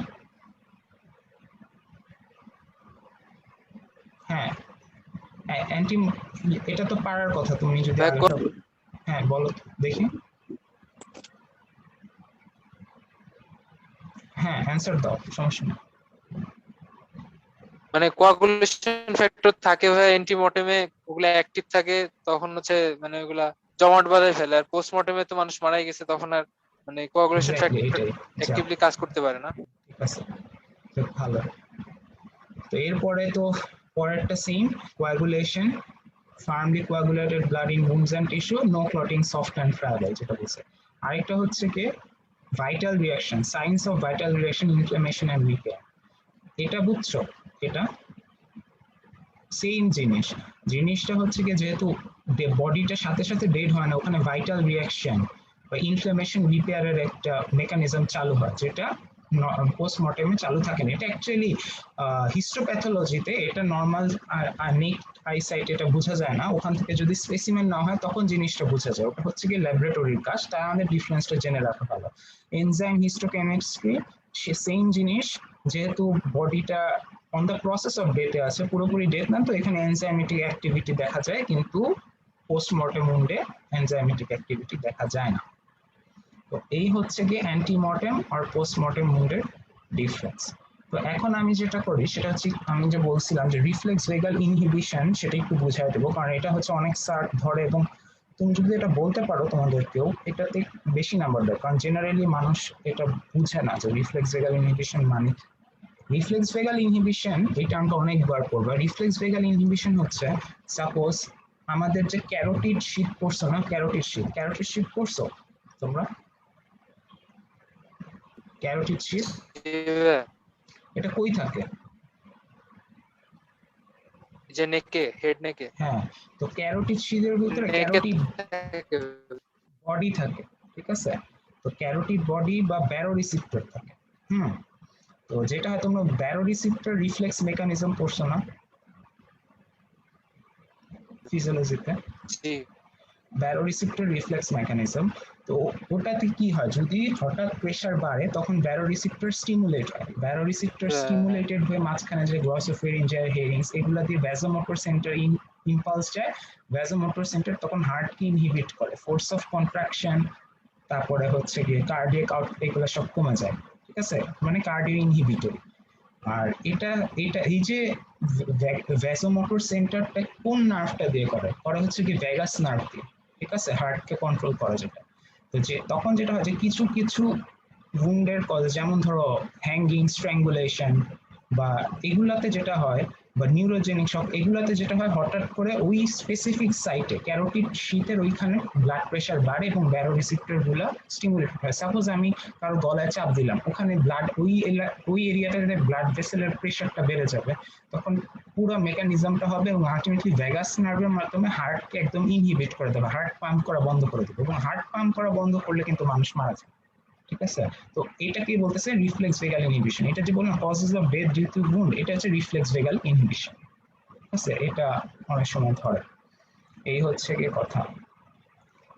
হ্যাঁ, অ্যান্টি, এটা তো পারার কথা, তুমি যদি হ্যাঁ বলো দেখি। হ্যাঁ অ্যান্সার দাও, সমস্যা নেই। মানে কোয়াগুলেশন ফ্যাক্টর থাকে ভাই অ্যান্টিমর্টেমে, ওগুলা অ্যাক্টিভ থাকে, তখন হচ্ছে মানে ওগুলা জমাট বাঁধায় ফেলে, আর পোস্টমর্টমে তো মানুষ মারাই গেছে, তখন আর মানে কোয়াগুলেশন Exactly, ফ্যাক্টর এটাই। অ্যাক্টিভলি কাজ করতে পারে না। ঠিক আছে, খুব ভালো। তো এরপরে তো পরেরটা same, coagulation, firmly coagulated blood in wounds and tissue, no clotting, soft and friable, যেটা বলছে। আরেকটা হচ্ছে কি vital reaction, signs of vital reaction, inflammation and repair. এটা বুঝছো? এটা সেম জিনিস, জিনিসটা হচ্ছে কি যেহেতু বডিটার সাথে সাথে ডেড হয় না, ওখানে ভাইটাল রিঅ্যাকশন বা ইনফ্লামেশন রিপেয়ারের একটা মেকানিজম চালু হয়, যেটা পোস্টমর্টেমে চালু থাকে না। এটা অ্যাকচুয়ালি হিস্টোপ্যাথোলজিতে এটা নর্মাল নেক আইসাইট এটা বোঝা যায় না, ওখান থেকে যদি স্পেসিমেন না হয় তখন জিনিসটা বোঝা যায়, ওটা হচ্ছে কি ল্যাবরেটরির কাজ, তাই আমাদের ডিফারেন্সটা জেনে রাখা ভালো। এনজাইম হিস্টোকেমিস্ট্রি সে সেম জিনিস, যেহেতু বডিটা অন দ্য প্রসেস অফ ডেথে আছে, পুরোপুরি ডেথ না, তো এখানে এনজাইমেটিক অ্যাক্টিভিটি দেখা যায়, কিন্তু পোস্টমর্টেম উন্ডে এনজাইমেটিক অ্যাক্টিভিটি দেখা যায় না। তো এই হচ্ছে গিয়ে অ্যান্টিমর্টেম আর পোস্টমর্টেম উন্ডের ডিফারেন্স। তো এখন আমি যেটা করি সেটা হচ্ছে, আমি যে বলছিলাম যে রিফ্লেক্স ভেগাল ইনহিবিশন, সেটা একটু বুঝাই দেবো, কারণ এটা হচ্ছে অনেক স্যার ধরে, এবং তুমি যদি এটা বলতে পারো তোমাদেরকেও এটাতে বেশি নাম্বার দেয়, কারণ জেনারেলি মানুষ এটা বুঝে না যে রিফ্লেক্স ভেগাল ইনহিবিশন মানে। রিফ্লেক্স ভেগাল ইনহিবিশন এই টার্মটা অনেকবার পড়বা। রিফ্লেক্স ভেগাল ইনহিবিশন হচ্ছে, সাপোজ আমাদের যে ক্যারোটিড শীট পড়ছো না, ক্যারোটিড শীট পড়ছো তোমরা? ক্যারোটিড শীট এটা কই থাকে? যে নেকে, হেড নেকে। হ্যাঁ, তো ক্যারোটিড শীটের ভিতরে ক্যারোটিড বডি থাকে, ঠিক আছে? তো ক্যারোটিড বডি বা ব্যারোরিসেপ্টর থাকে। তো যেটা হয় তোমরা ব্যারোরিসেপ্টর রিফ্লেক্স মেকানিজম পড়ছো না ফিজিওলজিতে? জি। ব্যারোরিসেপ্টর রিফ্লেক্স মেকানিজম, তো ওটাতে কি হয়, যদি হঠাৎ প্রেসার বাড়ে তখন ব্যারোরিসেপ্টর স্টিমুলেট হয়, ব্যারোরিসেপ্টর স্টিমুলেটেড হয়ে মাঝখানে যে গ্লসোফেরিঞ্জিয়াল হেরিংস এগুলা দিয়ে ভ্যাসোমোটর সেন্টার ইম্পালস যায়, ভ্যাসোমোটর সেন্টার তখন হার্টকে ইনহিবিট করে, ফোর্স অফ কন্ট্রাকশন, তারপরে হচ্ছে গিয়ে কার্ডিয়াক আউটপুট এগুলো সব কমে যায়, ঠিক আছে? মানে কার্ডিও ইনহিবিটরি। আর এটা এই যে ভ্যাসোমোটর সেন্টারটা কোন নার্ভটা দিয়ে করে হচ্ছে কি ভ্যাগাস নার্ভ দিয়ে, ঠিক আছে? হার্টকে কন্ট্রোল করা যেটা। তো যে তখন যেটা হয় যে কিছু কিছু উন্ডের কজ, যেমন ধরো হ্যাঙ্গিং, স্ট্র্যাঙ্গুলেশন বা এগুলাতে যেটা হয়, বা নিউরোজেনিক শক, এগুলাতে যেটা হয় হঠাৎ করে ওই স্পেসিফিক সাইটে ক্যারোটিড শীতের ওইখানে ব্লাড প্রেশার বাড়ে এবং ব্যারোরিসেপ্টর গুলা স্টিমুলেট হয়। সাপোজ আমি কারো গলায় চাপ দিলাম, ওখানে ব্লাড ওই এরিয়াটাতে ব্লাড ভেসেলের প্রেশারটা বেড়ে যাবে, তখন পুরো মেকানিজমটা হবে এবং আলটিমেটলি ভ্যাগাস নার্ভের মাধ্যমে হার্টকে একদম ইনহিবিট করে দেবে, হার্ট পাম্প করা বন্ধ করে দেবে, এবং হার্ট পাম্প করা বন্ধ করলে কিন্তু মানুষ মারা যায়, ঠিক আছে? তো এটাকে বলতেছে রিফ্লেক্স ভেগাল ইনহিবিশন। এটা যে বললাম causes of death due to wound, এটা হচ্ছে রিফ্লেক্স ভেগাল ইনহিবিশন, ঠিক আছে? এটা অনেক সময় ধরে। এই হচ্ছে গিয়ে কথা।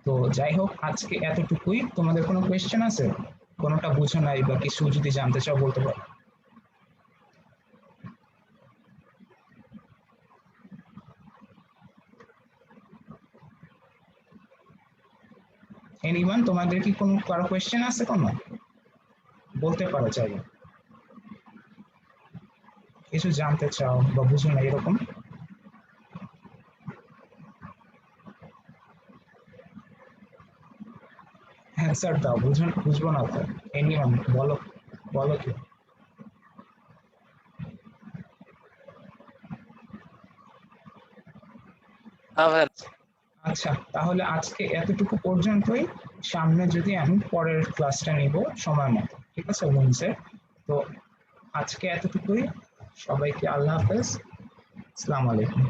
তো যাই হোক, আজকে এতটুকুই। তোমাদের কোনো কোয়েশ্চেন আছে? কোনোটা বুঝো নাই বা কিছু যদি জানতে চাও বলতে পারো। এনিওয়ান, তোমাদের কি কোনো কারো কোয়েশ্চেন আছে? কোনো বলতে পারো, চাইলে কিছু জানতে চাও বা বুঝো না এরকম। অ্যান্সার দাও, বুঝবো না তো। এনিওয়ান বলো, বলো কি? আচ্ছা, তাহলে আজকে এতটুকু পর্যন্তই। সামনে যদি আমি পরের ক্লাসটা নিব সময় মতো, ঠিক আছে? উইন্সের। তো আজকে এতটুকুই। সবাইকে আল্লাহ হাফেজ, আসসালামু আলাইকুম।